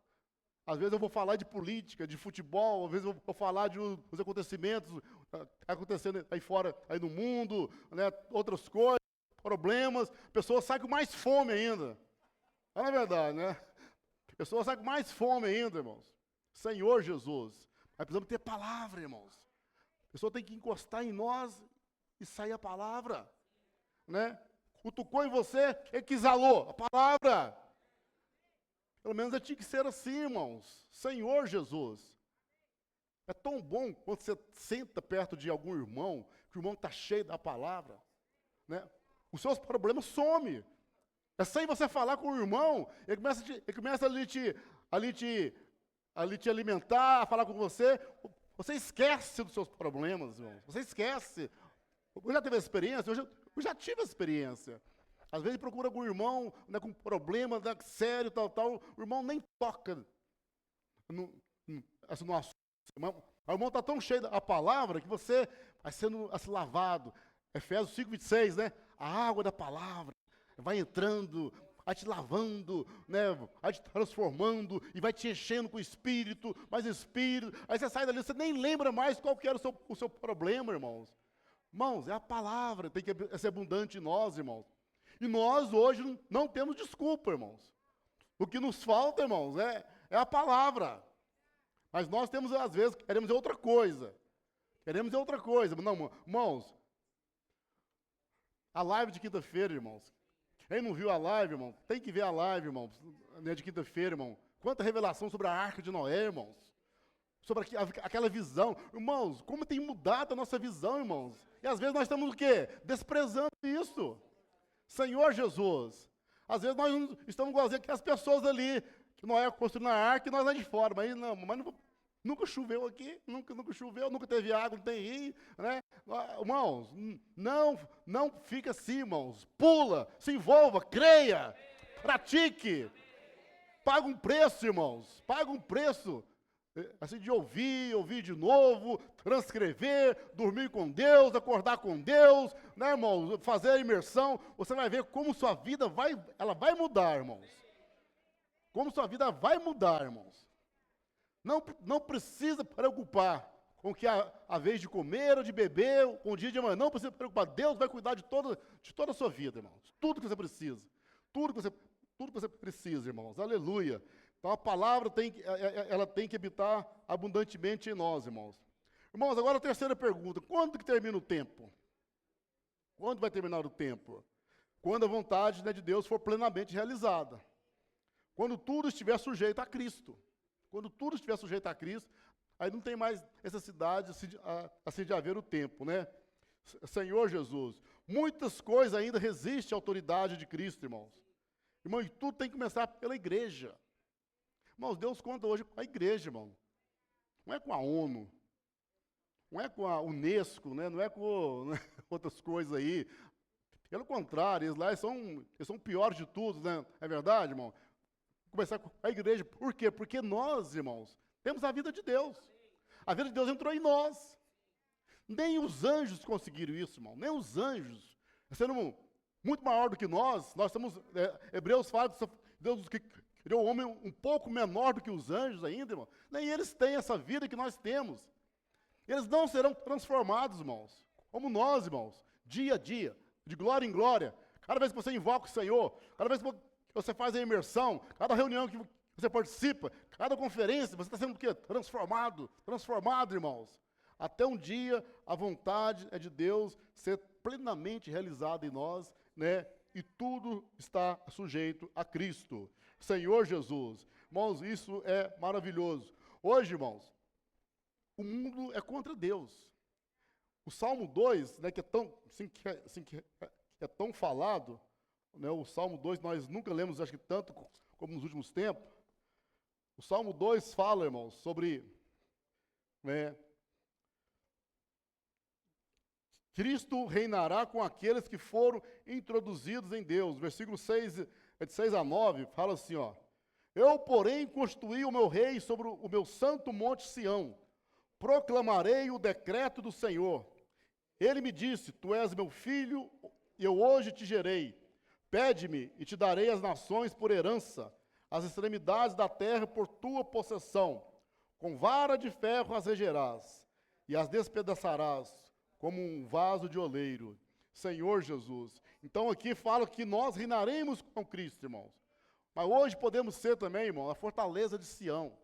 Às vezes eu vou falar de política, de futebol, às vezes eu vou falar de os acontecimentos acontecendo aí fora, aí no mundo, né, outras coisas, problemas. A pessoa sai com mais fome ainda. Não é verdade, né? A pessoa sai com mais fome ainda, irmãos. Senhor Jesus. Nós precisamos ter palavra, irmãos. A pessoa tem que encostar em nós e sair a palavra. Né? Cutucou em você, ele que exalou a palavra. Pelo menos tinha que ser assim, irmãos. Senhor Jesus. É tão bom quando você senta perto de algum irmão, que o irmão está cheio da palavra. Né? Os seus problemas somem. É sem você falar com o irmão, ele começa a te alimentar, a falar com você. Você esquece dos seus problemas, irmão. Você esquece. Eu já teve essa experiência? Eu já tive essa experiência. Às vezes procura algum irmão, né, com problema, né, sério, tal, o irmão nem toca no assunto. O irmão está tão cheio da palavra que você vai sendo assim, lavado. Efésios 5:26, né? A água da palavra vai entrando, vai te lavando, né, vai te transformando e vai te enchendo com Espírito, mais Espírito. Aí você sai dali, você nem lembra mais qual que era o seu problema, irmãos. Irmãos, é a palavra, tem que ser abundante em nós, irmãos. E nós hoje não temos desculpa, irmãos. O que nos falta, irmãos, é a palavra. Mas nós temos, às vezes, queremos outra coisa. Queremos outra coisa. Não, irmãos, a live de quinta-feira, irmãos. Quem não viu a live, irmão, tem que ver a live, irmãos, né, de quinta-feira, irmão. Quanta revelação sobre a Arca de Noé, irmãos. Sobre aquela visão. Irmãos, como tem mudado a nossa visão, irmãos. E às vezes nós estamos o quê? Desprezando isso. Senhor Jesus. Às vezes nós estamos igualzinho que as pessoas ali, que Noé construiu na arca e nós lá de fora. Mas nunca choveu aqui, nunca choveu, nunca teve água, não tem rio, né? Irmãos, não fica assim, irmãos. Pula, se envolva, creia, pratique. Paga um preço, irmãos. Paga um preço. assim, de ouvir de novo, transcrever, dormir com Deus, acordar com Deus, né, irmãos? Fazer a imersão, você vai ver como sua vida ela vai mudar, irmãos. Como sua vida vai mudar, irmãos. Não precisa preocupar com o que a vez de comer ou de beber, com o dia de amanhã. Não precisa preocupar. Deus vai cuidar de toda a sua vida, irmãos. Tudo que você precisa. Tudo que você precisa, irmãos. Aleluia. Então a palavra ela tem que habitar abundantemente em nós, irmãos. Irmãos, agora a terceira pergunta. Quando que termina o tempo? Quando vai terminar o tempo? Quando a vontade, né, de Deus for plenamente realizada. Quando tudo estiver sujeito a Cristo. Quando tudo estiver sujeito a Cristo, aí não tem mais necessidade assim de haver o tempo, né? Senhor Jesus, muitas coisas ainda resistem à autoridade de Cristo, irmãos. Irmão, e tudo tem que começar pela igreja. Irmãos, Deus conta hoje com a igreja, irmão. Não é com a ONU, não é com a Unesco, né? Não é com outras coisas aí. Pelo contrário, eles lá são piores de tudo, né? É verdade, irmão? Começar com a igreja. Por quê? Porque nós, irmãos, temos a vida de Deus. A vida de Deus entrou em nós. Nem os anjos conseguiram isso, irmão. Nem os anjos. Sendo muito maior do que nós estamos... Hebreus fala que Deus criou o homem um pouco menor do que os anjos ainda, irmão. Nem eles têm essa vida que nós temos. Eles não serão transformados, irmãos. Como nós, irmãos. Dia a dia. De glória em glória. Cada vez que você invoca o Senhor. Cada vez que você faz a imersão, cada reunião que você participa, cada conferência, você está sendo o quê? Transformado, irmãos. Até um dia a vontade é de Deus ser plenamente realizada em nós, né? E tudo está sujeito a Cristo. Senhor Jesus. Irmãos, isso é maravilhoso. Hoje, irmãos, o mundo é contra Deus. O Salmo 2, né, que é tão falado, né, o Salmo 2 nós nunca lemos, acho que tanto como nos últimos tempos. O Salmo 2 fala, irmãos, sobre, né, Cristo reinará com aqueles que foram introduzidos em Deus. Versículo 6, de 6 a 9, fala assim, ó. Eu, porém, constituí o meu rei sobre o meu santo monte Sião. Proclamarei o decreto do Senhor. Ele me disse, tu és meu filho, e eu hoje te gerei. Pede-me, e te darei as nações por herança, as extremidades da terra por tua possessão. Com vara de ferro as regerás, e as despedaçarás, como um vaso de oleiro. Senhor Jesus. Então aqui fala que nós reinaremos com Cristo, irmãos. Mas hoje podemos ser também, irmão, a fortaleza de Sião.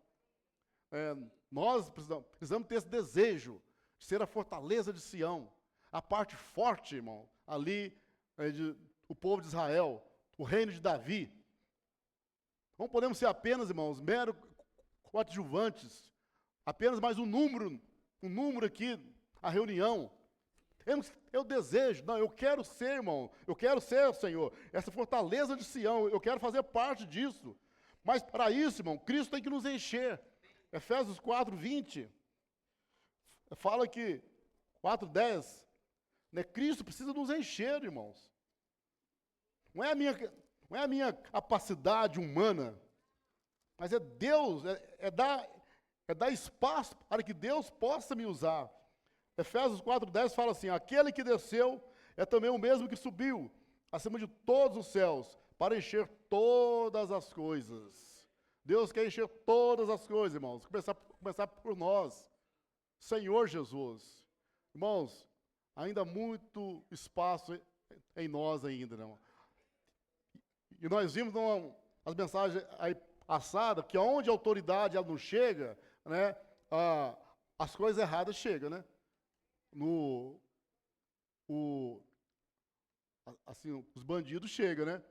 Nós precisamos ter esse desejo de ser a fortaleza de Sião. A parte forte, irmão, ali o povo de Israel, o reino de Davi. Não podemos ser apenas, irmãos, meros coadjuvantes, apenas mais um número aqui, a reunião. Eu desejo, não, eu quero ser, irmão, eu quero ser, Senhor, essa fortaleza de Sião, eu quero fazer parte disso. Mas para isso, irmão, Cristo tem que nos encher. Efésios 4:20, fala que, 4:10, né, Cristo precisa nos encher, irmãos. Não é a minha capacidade humana, mas é Deus, é dar espaço para que Deus possa me usar. Efésios 4:10 fala assim, aquele que desceu é também o mesmo que subiu, acima de todos os céus, para encher todas as coisas. Deus quer encher todas as coisas, irmãos, começar por nós. Senhor Jesus. Irmãos, ainda há muito espaço em nós ainda, irmão. E nós vimos as mensagens aí passadas, que onde a autoridade ela não chega, né, as coisas erradas chegam, né? Assim, os bandidos chegam, né?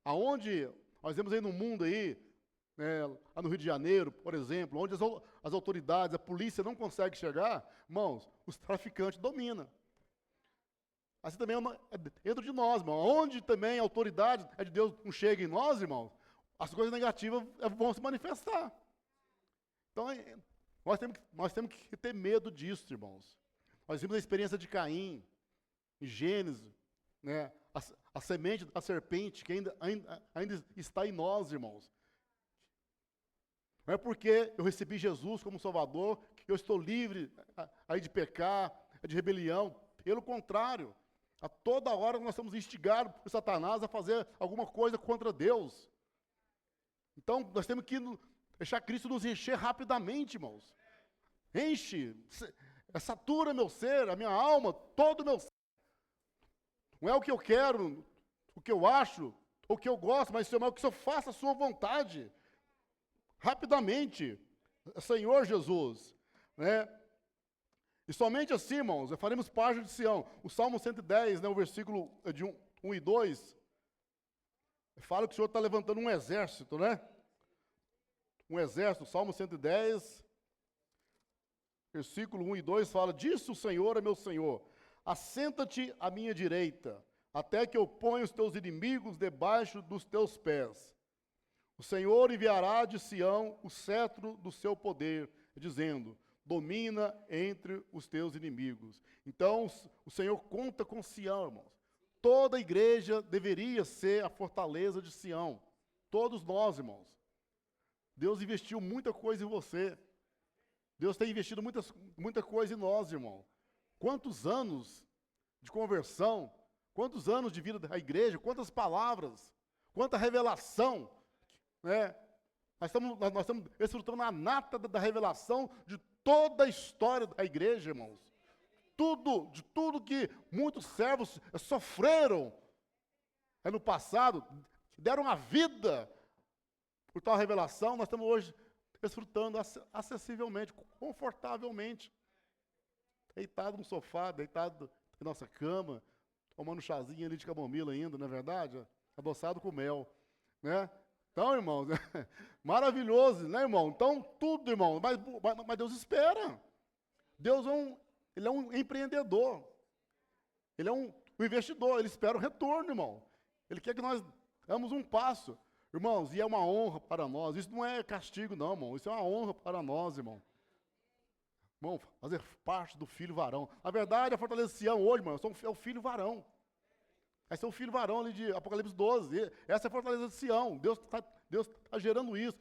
Aonde nós vemos aí no mundo aí, né, lá no Rio de Janeiro, por exemplo, onde as autoridades, a polícia não consegue chegar, irmãos, os traficantes dominam. Assim também é dentro de nós, irmão. Onde também a autoridade de Deus não chega em nós, irmãos, as coisas negativas vão se manifestar. Então, nós temos que ter medo disso, irmãos. Nós vimos a experiência de Caim, em Gênesis, né? A semente da serpente que ainda está em nós, irmãos. Não é porque eu recebi Jesus como Salvador que eu estou livre aí de pecar, de rebelião. Pelo contrário, a toda hora nós somos instigados por Satanás a fazer alguma coisa contra Deus. Então, nós temos que deixar Cristo nos encher rapidamente, irmãos. Enche, satura meu ser, a minha alma, todo o meu ser. Não é o que eu quero, o que eu acho, o que eu gosto, mas Senhor, que o Senhor faça a sua vontade. Rapidamente, Senhor Jesus, né? E somente assim, irmãos, faremos parte de Sião. O Salmo 110, né, o versículo de 1 e 2, fala que o Senhor está levantando um exército, né? Um exército, Salmo 110, versículo 1 e 2 fala: disse o Senhor a meu Senhor, assenta-te à minha direita, até que eu ponha os teus inimigos debaixo dos teus pés. O Senhor enviará de Sião o cetro do seu poder, dizendo: domina entre os teus inimigos. Então, o Senhor conta com Sião, irmãos. Toda a igreja deveria ser a fortaleza de Sião. Todos nós, irmãos. Deus investiu muita coisa em você. Deus tem investido muita coisa em nós, irmão. Quantos anos de conversão, quantos anos de vida da igreja, quantas palavras, quanta revelação, né? Nós estamos desfrutando a nata da revelação de toda a história da igreja, irmãos. De tudo que muitos servos sofreram no passado, deram a vida por tal revelação, nós estamos hoje desfrutando acessivelmente, confortavelmente. Deitado no sofá, deitado na nossa cama, tomando um chazinho ali de camomila ainda, não é verdade? Adoçado com mel, né? Então, irmãos, maravilhoso, né, irmão? Então, tudo, irmão, mas Deus espera. Deus ele é um empreendedor. Ele é um investidor, ele espera o retorno, irmão. Ele quer que nós damos um passo. Irmãos, e é uma honra para nós. Isso não é castigo, não, irmão. Isso é uma honra para nós, irmão. Irmão, fazer parte do filho varão. Na verdade, a fortaleza de Sião hoje, irmão, é o filho varão. Esse é o filho varão ali de Apocalipse 12. Essa é a fortaleza de Sião. Deus tá gerando isso.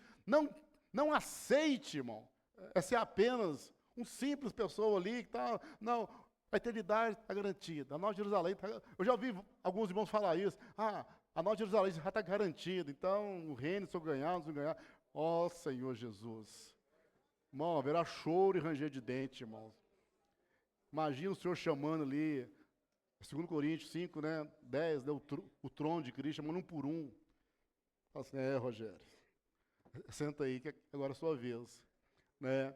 Não aceite, irmão, ser apenas um simples pessoa ali que está... Não, a eternidade está garantida. A Nova Jerusalém está... Eu já ouvi alguns irmãos falar isso. A Nova Jerusalém já está garantida. Então, o reino, se eu ganhar, se eu ganhar... Ó Senhor Jesus. Irmão, haverá choro e ranger de dente, irmãos. Imagina o Senhor chamando ali... 2 Coríntios 5, né, 10, né, o trono de Cristo, chamando um por um. Fala assim, Rogério, senta aí, que agora é a sua vez. Né?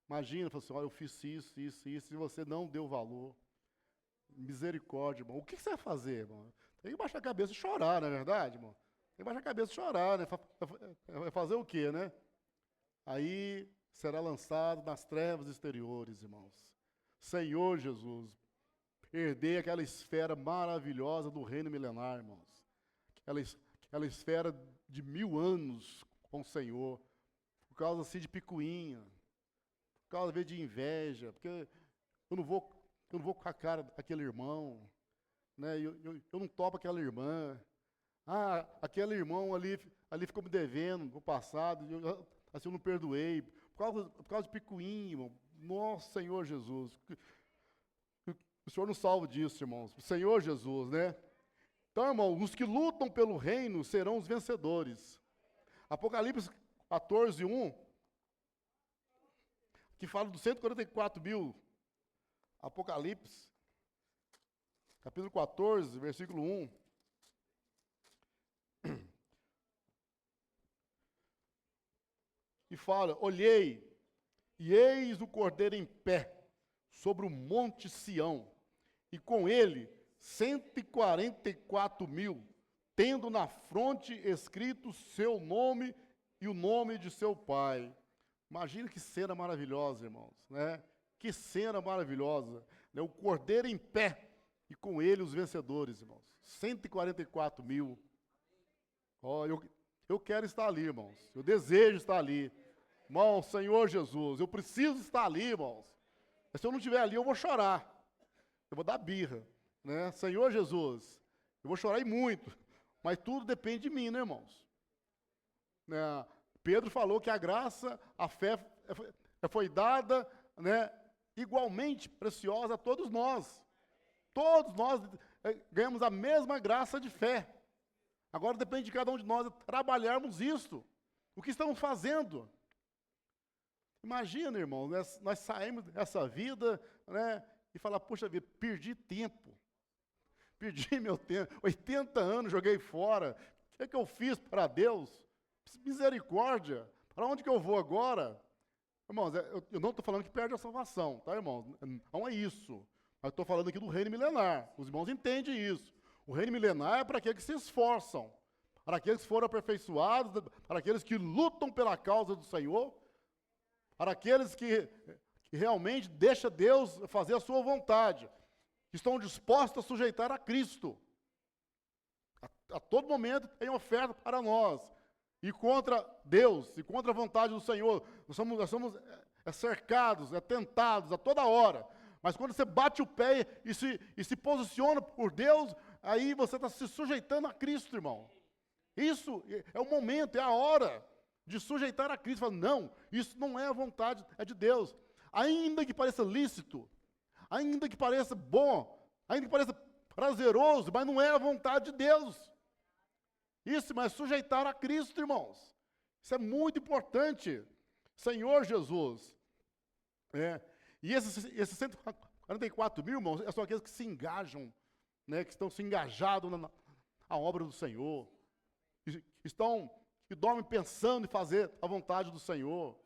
Imagina, fala assim, olha, eu fiz isso, e você não deu valor. Misericórdia, irmão. O que você vai fazer, irmão? Tem que baixar a cabeça e chorar, não é verdade, irmão? Tem que baixar a cabeça e chorar, né? Vai fazer o quê, né? Aí será lançado nas trevas exteriores, irmãos. Senhor Jesus, perder aquela esfera maravilhosa do reino milenar, irmãos. Aquela esfera de 1000 anos com o Senhor, por causa assim de picuinha, por causa às vezes de inveja, porque eu não vou com a cara daquele irmão, né? Eu não topo aquela irmã. Aquele irmão ali ficou me devendo no passado, assim eu não perdoei, por causa de picuinha, irmão. Nossa, Senhor Jesus. O Senhor nos salva disso, irmãos. O Senhor Jesus, né? Então, irmão, os que lutam pelo reino serão os vencedores. Apocalipse 14, 1, que fala dos 144 mil. Apocalipse, capítulo 14, versículo 1. E fala, olhei, e eis o Cordeiro em pé, sobre o monte Sião, e com ele 144 mil, tendo na fronte escrito seu nome e o nome de seu pai. Imagina que cena maravilhosa, irmãos, né? Que cena maravilhosa, né? O Cordeiro em pé, e com ele os vencedores, irmãos. 144 mil. Eu quero estar ali, irmãos. Eu desejo estar ali. Irmão, Senhor Jesus, eu preciso estar ali, irmãos. Se eu não estiver ali, eu vou chorar. Eu vou dar birra, né? Senhor Jesus, eu vou chorar e muito. Mas tudo depende de mim, né, irmãos? Né? Pedro falou que a graça, a fé foi dada, né, igualmente preciosa a todos nós. Todos nós ganhamos a mesma graça de fé. Agora depende de cada um de nós trabalharmos isso. O que estamos fazendo? Imagina, irmão, nós saímos dessa vida, né, e falar, poxa vida, perdi tempo. Perdi meu tempo. 80 anos joguei fora. O que eu fiz para Deus? Misericórdia. Para onde que eu vou agora? Irmãos, eu não estou falando que perde a salvação, tá, irmãos? Não é isso. Eu estou falando aqui do reino milenar. Os irmãos entendem isso. O reino milenar é para aqueles que se esforçam, para aqueles que foram aperfeiçoados, para aqueles que lutam pela causa do Senhor, para aqueles que realmente deixam Deus fazer a sua vontade, que estão dispostos a sujeitar a Cristo. A todo momento tem oferta para nós. E contra Deus, e contra a vontade do Senhor. Nós somos cercados, tentados a toda hora. Mas quando você bate o pé e se posiciona por Deus, aí você está se sujeitando a Cristo, irmão. Isso é o momento, é a hora de sujeitar a Cristo. Fala, não, isso não é a vontade, é de Deus. Ainda que pareça lícito, ainda que pareça bom, ainda que pareça prazeroso, mas não é a vontade de Deus. Isso, mas sujeitar a Cristo, irmãos. Isso é muito importante. Senhor Jesus. E esses 144 mil, irmãos, são aqueles que se engajam, né, que estão se engajados na obra do Senhor. Que dormem pensando em fazer a vontade do Senhor.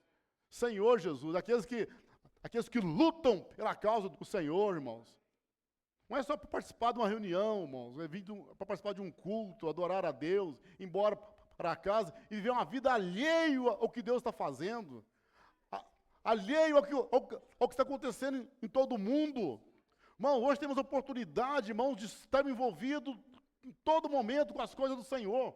Senhor Jesus, aqueles que lutam pela causa do Senhor, irmãos. Não é só para participar de uma reunião, irmãos, é para participar de um culto, adorar a Deus, ir embora para casa e viver uma vida alheia ao que Deus está fazendo, alheio ao que está acontecendo em todo o mundo. Irmão, hoje temos a oportunidade, irmãos, de estar envolvido em todo momento com as coisas do Senhor.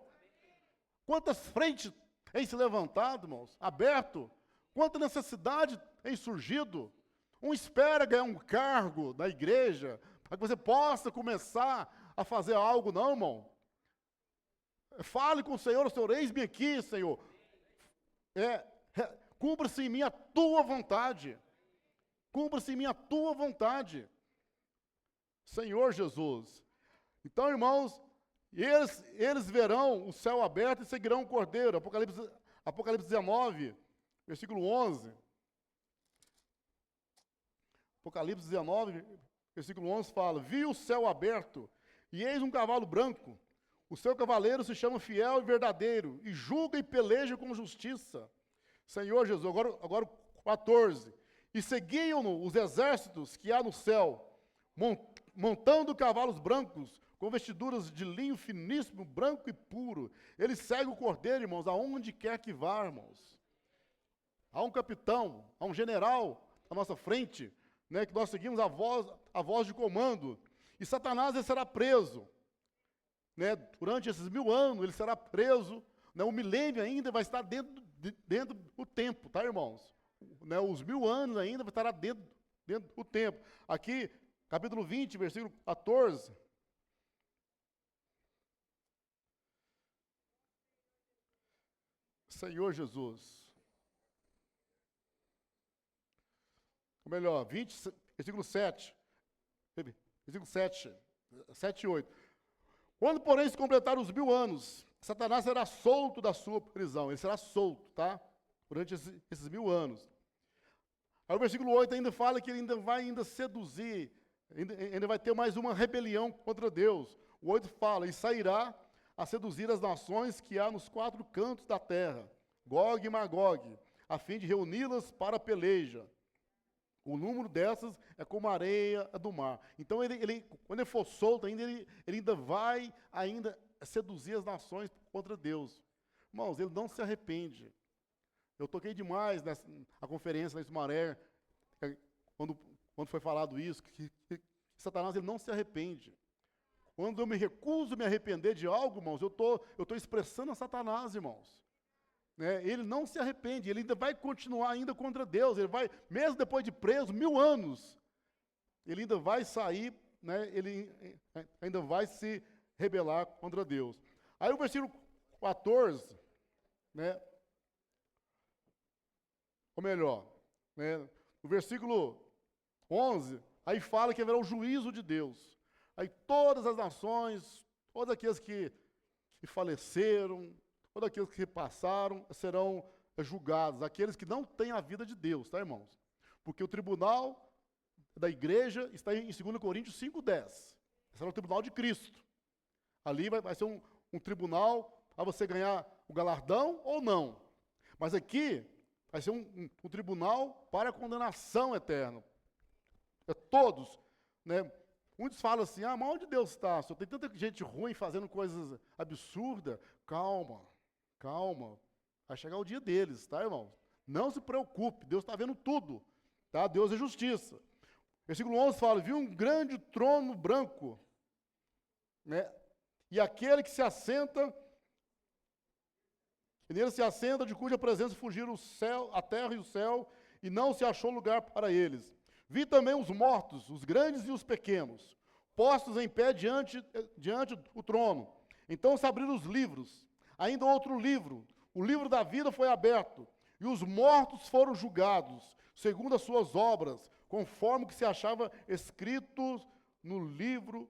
Quantas frentes têm se levantado, irmãos, aberto? Quanta necessidade tem surgido? Um espera ganhar um cargo na igreja, para que você possa começar a fazer algo, não, irmão. Fale com o Senhor, eis-me aqui, Senhor. Cumpra-se em mim a tua vontade. Cumpra-se em mim a tua vontade. Senhor Jesus. Então, irmãos, eles verão o céu aberto e seguirão o Cordeiro. Apocalipse 19, versículo 11. Apocalipse 19, versículo 11 fala, vi o céu aberto, e eis um cavalo branco. O seu cavaleiro se chama Fiel e Verdadeiro, e julga e peleja com justiça. Senhor Jesus, agora 14. E seguiam-no os exércitos que há no céu, montando cavalos brancos, com vestiduras de linho finíssimo, branco e puro. Ele segue o Cordeiro, irmãos, aonde quer que vá, irmãos. Há um capitão, há um general à nossa frente, né, que nós seguimos a voz de comando. E Satanás ele será preso. Né, durante esses 1000 anos, ele será preso. Né, o milênio ainda vai estar dentro do tempo, tá, irmãos? Né, os 1000 anos ainda vai estar dentro do tempo. Aqui, capítulo 20, versículo 14. Senhor Jesus. Ou melhor, 20, versículo 7. Versículo 7 e 8. Quando, porém, se completar os 1000 anos, Satanás será solto da sua prisão. Ele será solto, tá? Durante esses 1000 anos. Aí o versículo 8 ainda fala que ele ainda vai seduzir, ainda vai ter mais uma rebelião contra Deus. O 8 fala, e sairá a seduzir as nações que há nos 4 cantos da terra, Gog e Magog, a fim de reuni-las para a peleja. O número dessas é como a areia do mar. Então, quando ele for solto, ele ainda vai seduzir as nações contra Deus. Irmãos, ele não se arrepende. Eu toquei demais na conferência em Sumaré, quando foi falado isso, que Satanás ele não se arrepende. Quando eu me recuso a me arrepender de algo, irmãos, eu estou expressando a Satanás, irmãos. Né? Ele não se arrepende, ele ainda vai continuar ainda contra Deus, ele vai, mesmo depois de preso, 1000 anos, ele ainda vai sair, né? Ele ainda vai se rebelar contra Deus. Aí o versículo 14, né? ou melhor, né, no versículo 11, aí fala que haverá o juízo de Deus. Aí todas as nações, todos aqueles que faleceram, todos aqueles que passaram, serão julgados. Aqueles que não têm a vida de Deus, tá, irmãos? Porque o tribunal da igreja está em 2 Coríntios 5:10. Esse é o tribunal de Cristo. Ali vai ser um tribunal para você ganhar o galardão ou não. Mas aqui vai ser um tribunal para a condenação eterna. É todos, né? Muitos falam assim, mas onde Deus está? Só tem tanta gente ruim fazendo coisas absurdas. Calma, calma. Vai chegar o dia deles, tá, irmão? Não se preocupe, Deus está vendo tudo, tá? Deus é justiça. Versículo 11 fala, viu um grande trono branco, né? E aquele que se assenta, e nele se assenta, de cuja presença fugiram o céu, a terra e o céu, e não se achou lugar para eles. Vi também os mortos, os grandes e os pequenos, postos em pé diante do trono. Então se abriram os livros. Ainda outro livro, o livro da vida foi aberto, e os mortos foram julgados, segundo as suas obras, conforme o que se achava escrito nos livros.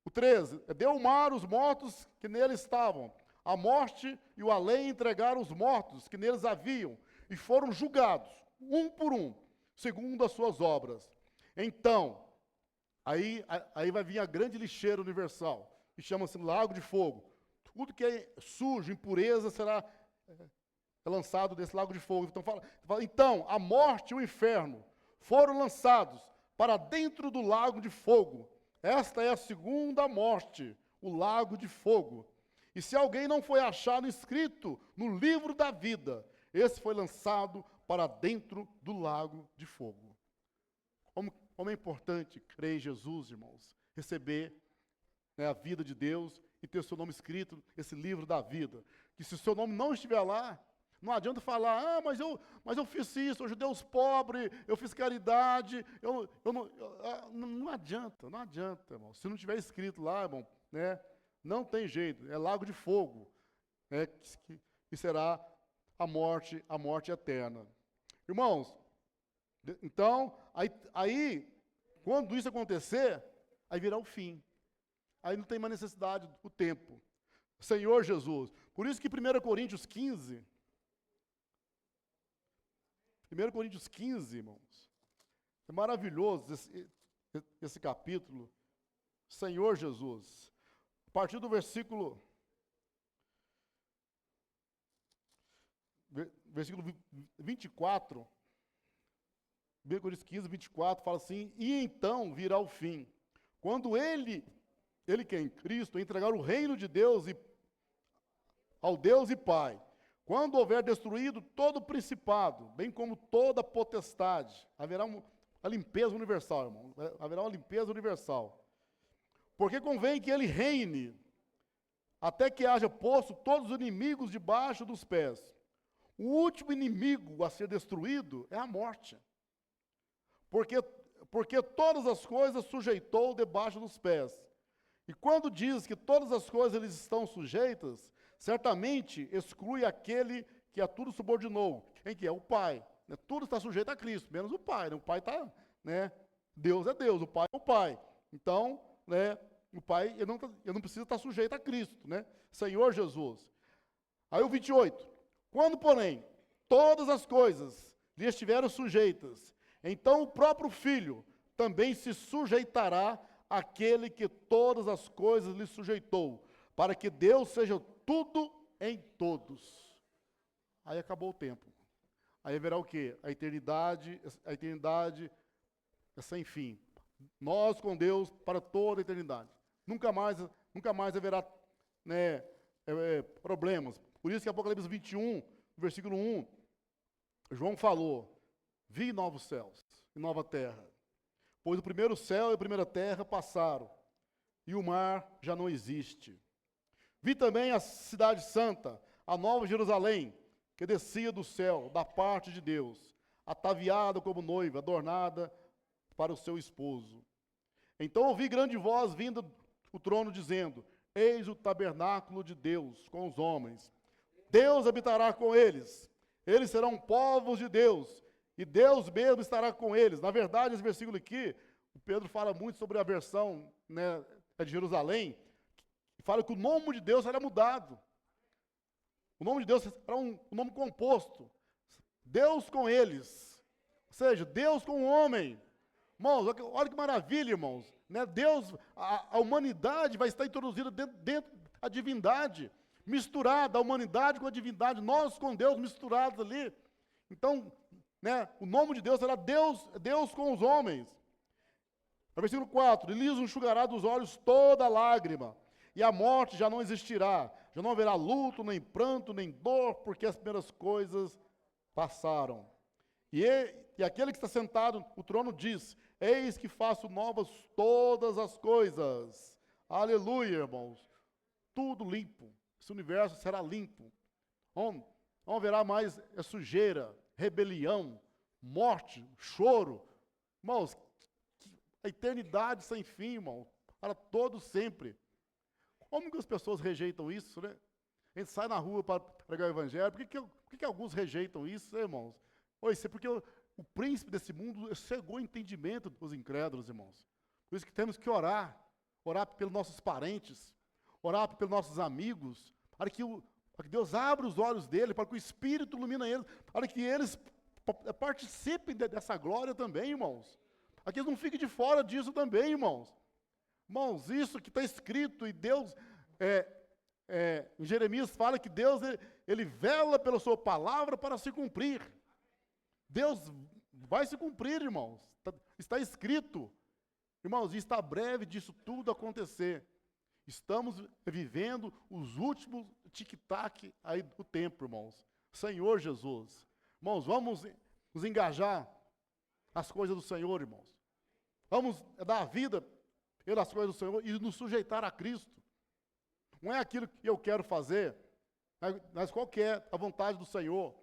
O 13, deu o mar os mortos que nele estavam. A morte e o além entregaram os mortos que neles haviam, e foram julgados, um por um, segundo as suas obras. Então, aí vai vir a grande lixeira universal, que chama-se lago de fogo. Tudo que é sujo, impureza, será lançado desse lago de fogo. Então, a morte e o inferno foram lançados para dentro do lago de fogo. Esta é a segunda morte, o lago de fogo. E se alguém não foi achado inscrito no livro da vida, esse foi lançado para dentro do lago de fogo. Como é importante crer em Jesus, irmãos, receber, né, a vida de Deus e ter o seu nome escrito nesse livro da vida. Que se o seu nome não estiver lá, não adianta falar, mas eu fiz isso, eu ajudei os pobres, eu fiz caridade, não adianta, irmão. Se não estiver escrito lá, irmão, né, não tem jeito, é lago de fogo, né, que será a morte eterna. Irmãos, então, aí, quando isso acontecer, aí virá o fim. Aí não tem mais necessidade do tempo. Senhor Jesus. Por isso que 1 Coríntios 15, irmãos, é maravilhoso esse capítulo. Senhor Jesus. A partir do versículo 24, 1 Coríntios 15, 24, fala assim, e então virá o fim, quando ele que é em Cristo, entregar o reino de Deus ao Deus e Pai, quando houver destruído todo o principado, bem como toda a potestade, haverá uma limpeza universal, irmão, haverá uma limpeza universal, porque convém que ele reine, até que haja posto todos os inimigos debaixo dos pés. O último inimigo a ser destruído é a morte. Porque todas as coisas sujeitou debaixo dos pés. E quando diz que todas as coisas lhes estão sujeitas, certamente exclui aquele que a tudo subordinou. Quem que é? O Pai. Né? Tudo está sujeito a Cristo, menos o Pai. Né? O Pai está, né? Deus é Deus, o Pai é o Pai. Então, né, o Pai ele não precisa estar sujeito a Cristo, né? Senhor Jesus. Aí o 28. Quando, porém, todas as coisas lhe estiveram sujeitas, então o próprio Filho também se sujeitará àquele que todas as coisas lhe sujeitou, para que Deus seja tudo em todos. Aí acabou o tempo. Aí haverá o quê? A eternidade é sem fim. Nós com Deus para toda a eternidade. Nunca mais haverá, né, problemas. Por isso que Apocalipse 21, versículo 1, João falou, vi novos céus e nova terra, pois o primeiro céu e a primeira terra passaram, e o mar já não existe. Vi também a cidade santa, a nova Jerusalém, que descia do céu, da parte de Deus, ataviada como noiva, adornada para o seu esposo. Então ouvi grande voz vinda do trono, dizendo, eis o tabernáculo de Deus com os homens. Deus habitará com eles, Eles serão povos de Deus, e Deus mesmo estará com eles. Na verdade, esse versículo aqui, o Pedro fala muito sobre a versão, né, de Jerusalém, que fala que o nome de Deus será mudado. O nome de Deus será um nome composto. Deus com eles, ou seja, Deus com o homem. Irmãos, olha que maravilha, irmãos. Né? Deus, a humanidade vai estar introduzida dentro da divindade, misturada, a humanidade com a divindade, nós com Deus misturados ali. Então, né, o nome de Deus será Deus com os homens. No versículo 4, ele lhes enxugará dos olhos toda lágrima, e a morte já não existirá, já não haverá luto, nem pranto, nem dor, porque as primeiras coisas passaram. E aquele que está sentado no trono diz: eis que faço novas todas as coisas. Aleluia, irmãos. Tudo limpo. Esse universo será limpo. Não haverá mais sujeira, rebelião, morte, choro. Irmãos, a eternidade sem fim, irmão, para todos sempre. Como que as pessoas rejeitam isso, né? A gente sai na rua para pregar o evangelho. Por que alguns rejeitam isso, né, irmãos? Isso é porque o príncipe desse mundo cegou o entendimento dos incrédulos, irmãos. Por isso que temos que orar pelos nossos parentes, orar pelos nossos amigos, para que Deus abra os olhos dele, para que o Espírito ilumine eles, para que eles participem dessa glória também, irmãos. Para que eles não fiquem de fora disso também, irmãos. Irmãos, isso que está escrito, e Deus, em Jeremias fala que Deus, ele vela pela sua palavra para se cumprir. Deus vai se cumprir, irmãos. Está escrito. Irmãos, e está breve disso tudo acontecer. Estamos vivendo os últimos tic-tac aí do tempo, irmãos. Senhor Jesus. Irmãos, vamos nos engajar nas coisas do Senhor, irmãos. Vamos dar a vida pelas coisas do Senhor e nos sujeitar a Cristo. Não é aquilo que eu quero fazer, mas qual que é a vontade do Senhor.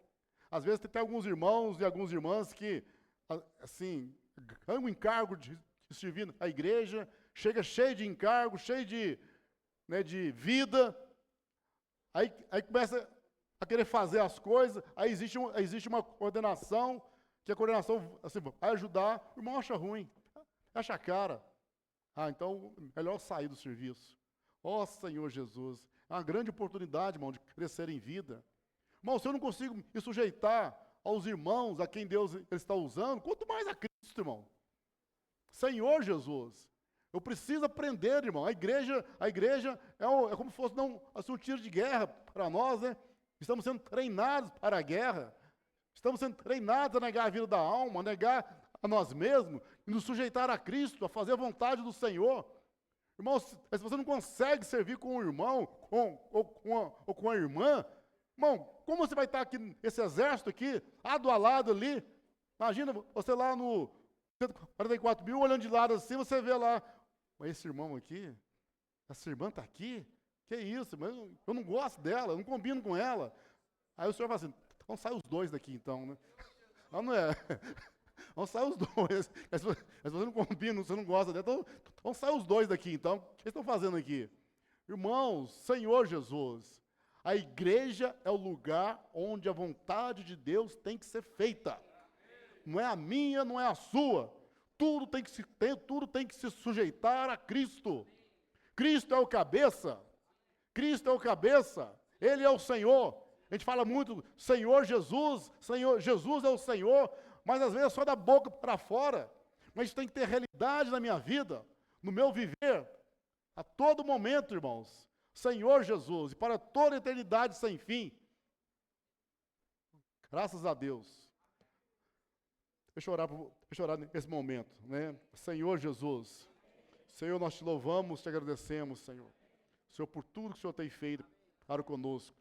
Às vezes tem alguns irmãos e algumas irmãs que, assim, ganham o encargo de servir a igreja, chega cheio de encargo, cheio de vida, aí começa a querer fazer as coisas, aí existe uma coordenação, que a coordenação assim, vai ajudar, o irmão acha ruim, acha cara. Então, melhor sair do serviço. Ó Senhor Jesus, é uma grande oportunidade, irmão, de crescer em vida. Irmão, se eu não consigo me sujeitar aos irmãos, a quem Deus está usando, quanto mais a Cristo, irmão. Senhor Jesus, eu preciso aprender, irmão. A igreja é como se fosse um tiro de guerra para nós, né? Estamos sendo treinados para a guerra. Estamos sendo treinados a negar a vida da alma, a negar a nós mesmos, e nos sujeitar a Cristo, a fazer a vontade do Senhor. Irmão, se você não consegue servir com um irmão, ou com a irmã, irmão, como você vai estar aqui, esse exército aqui, lado a lado ali? Imagina você lá no 144 mil, olhando de lado assim, você vê lá, mas esse irmão aqui, essa irmã está aqui? Que isso? Mas eu não gosto dela, eu não combino com ela. Aí o senhor fala assim, então sai os dois daqui então, né? Não é? Vão sair os dois. Se você não combina, você não gosta dela, então vão sair os dois daqui então. O que vocês estão fazendo aqui? Irmãos, Senhor Jesus, a igreja é o lugar onde a vontade de Deus tem que ser feita. Não é a minha, não é a sua. Tudo tem que se sujeitar a Cristo. Cristo é o cabeça. Cristo é o cabeça. Ele é o Senhor. A gente fala muito, Senhor Jesus é o Senhor, mas às vezes é só da boca para fora. Mas tem que ter realidade na minha vida, no meu viver, a todo momento, irmãos. Senhor Jesus, e para toda a eternidade sem fim. Graças a Deus. Deixa eu orar nesse momento, né? Senhor Jesus, Senhor, nós te louvamos, te agradecemos, Senhor. Senhor, por tudo que o Senhor tem feito para conosco.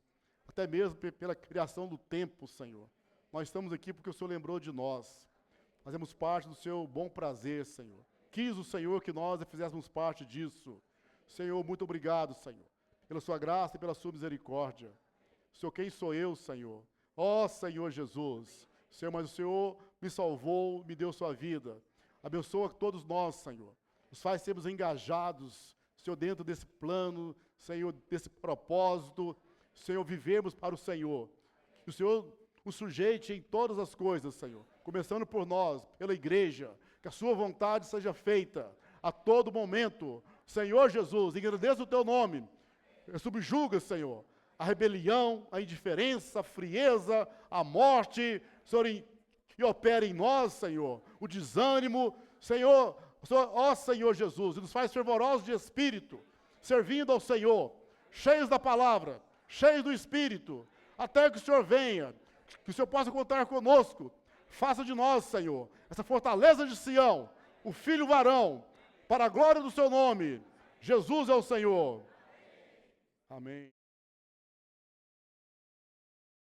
Até mesmo pela criação do tempo, Senhor. Nós estamos aqui porque o Senhor lembrou de nós. Fazemos parte do seu bom prazer, Senhor. Quis o Senhor que nós fizéssemos parte disso. Senhor, muito obrigado, Senhor, pela sua graça e pela sua misericórdia. Senhor, quem sou eu, Senhor? Ó Senhor Jesus, Senhor, mas o Senhor me salvou, me deu sua vida. Abençoa todos nós, Senhor. Nos faz sermos engajados, Senhor, dentro desse plano, Senhor, desse propósito. Senhor, vivemos para o Senhor. Que o Senhor o sujeite em todas as coisas, Senhor. Começando por nós, pela igreja, que a sua vontade seja feita a todo momento. Senhor Jesus, engrandeça o teu nome. Subjuga, Senhor, a rebelião, a indiferença, a frieza, a morte, Senhor, e opera em nós, Senhor, o desânimo, Senhor, ó Senhor Jesus, e nos faz fervorosos de espírito, servindo ao Senhor, cheios da palavra, cheios do Espírito, até que o Senhor venha, que o Senhor possa contar conosco. Faça de nós, Senhor, essa fortaleza de Sião, o filho varão, para a glória do seu nome. Jesus é o Senhor. Amém.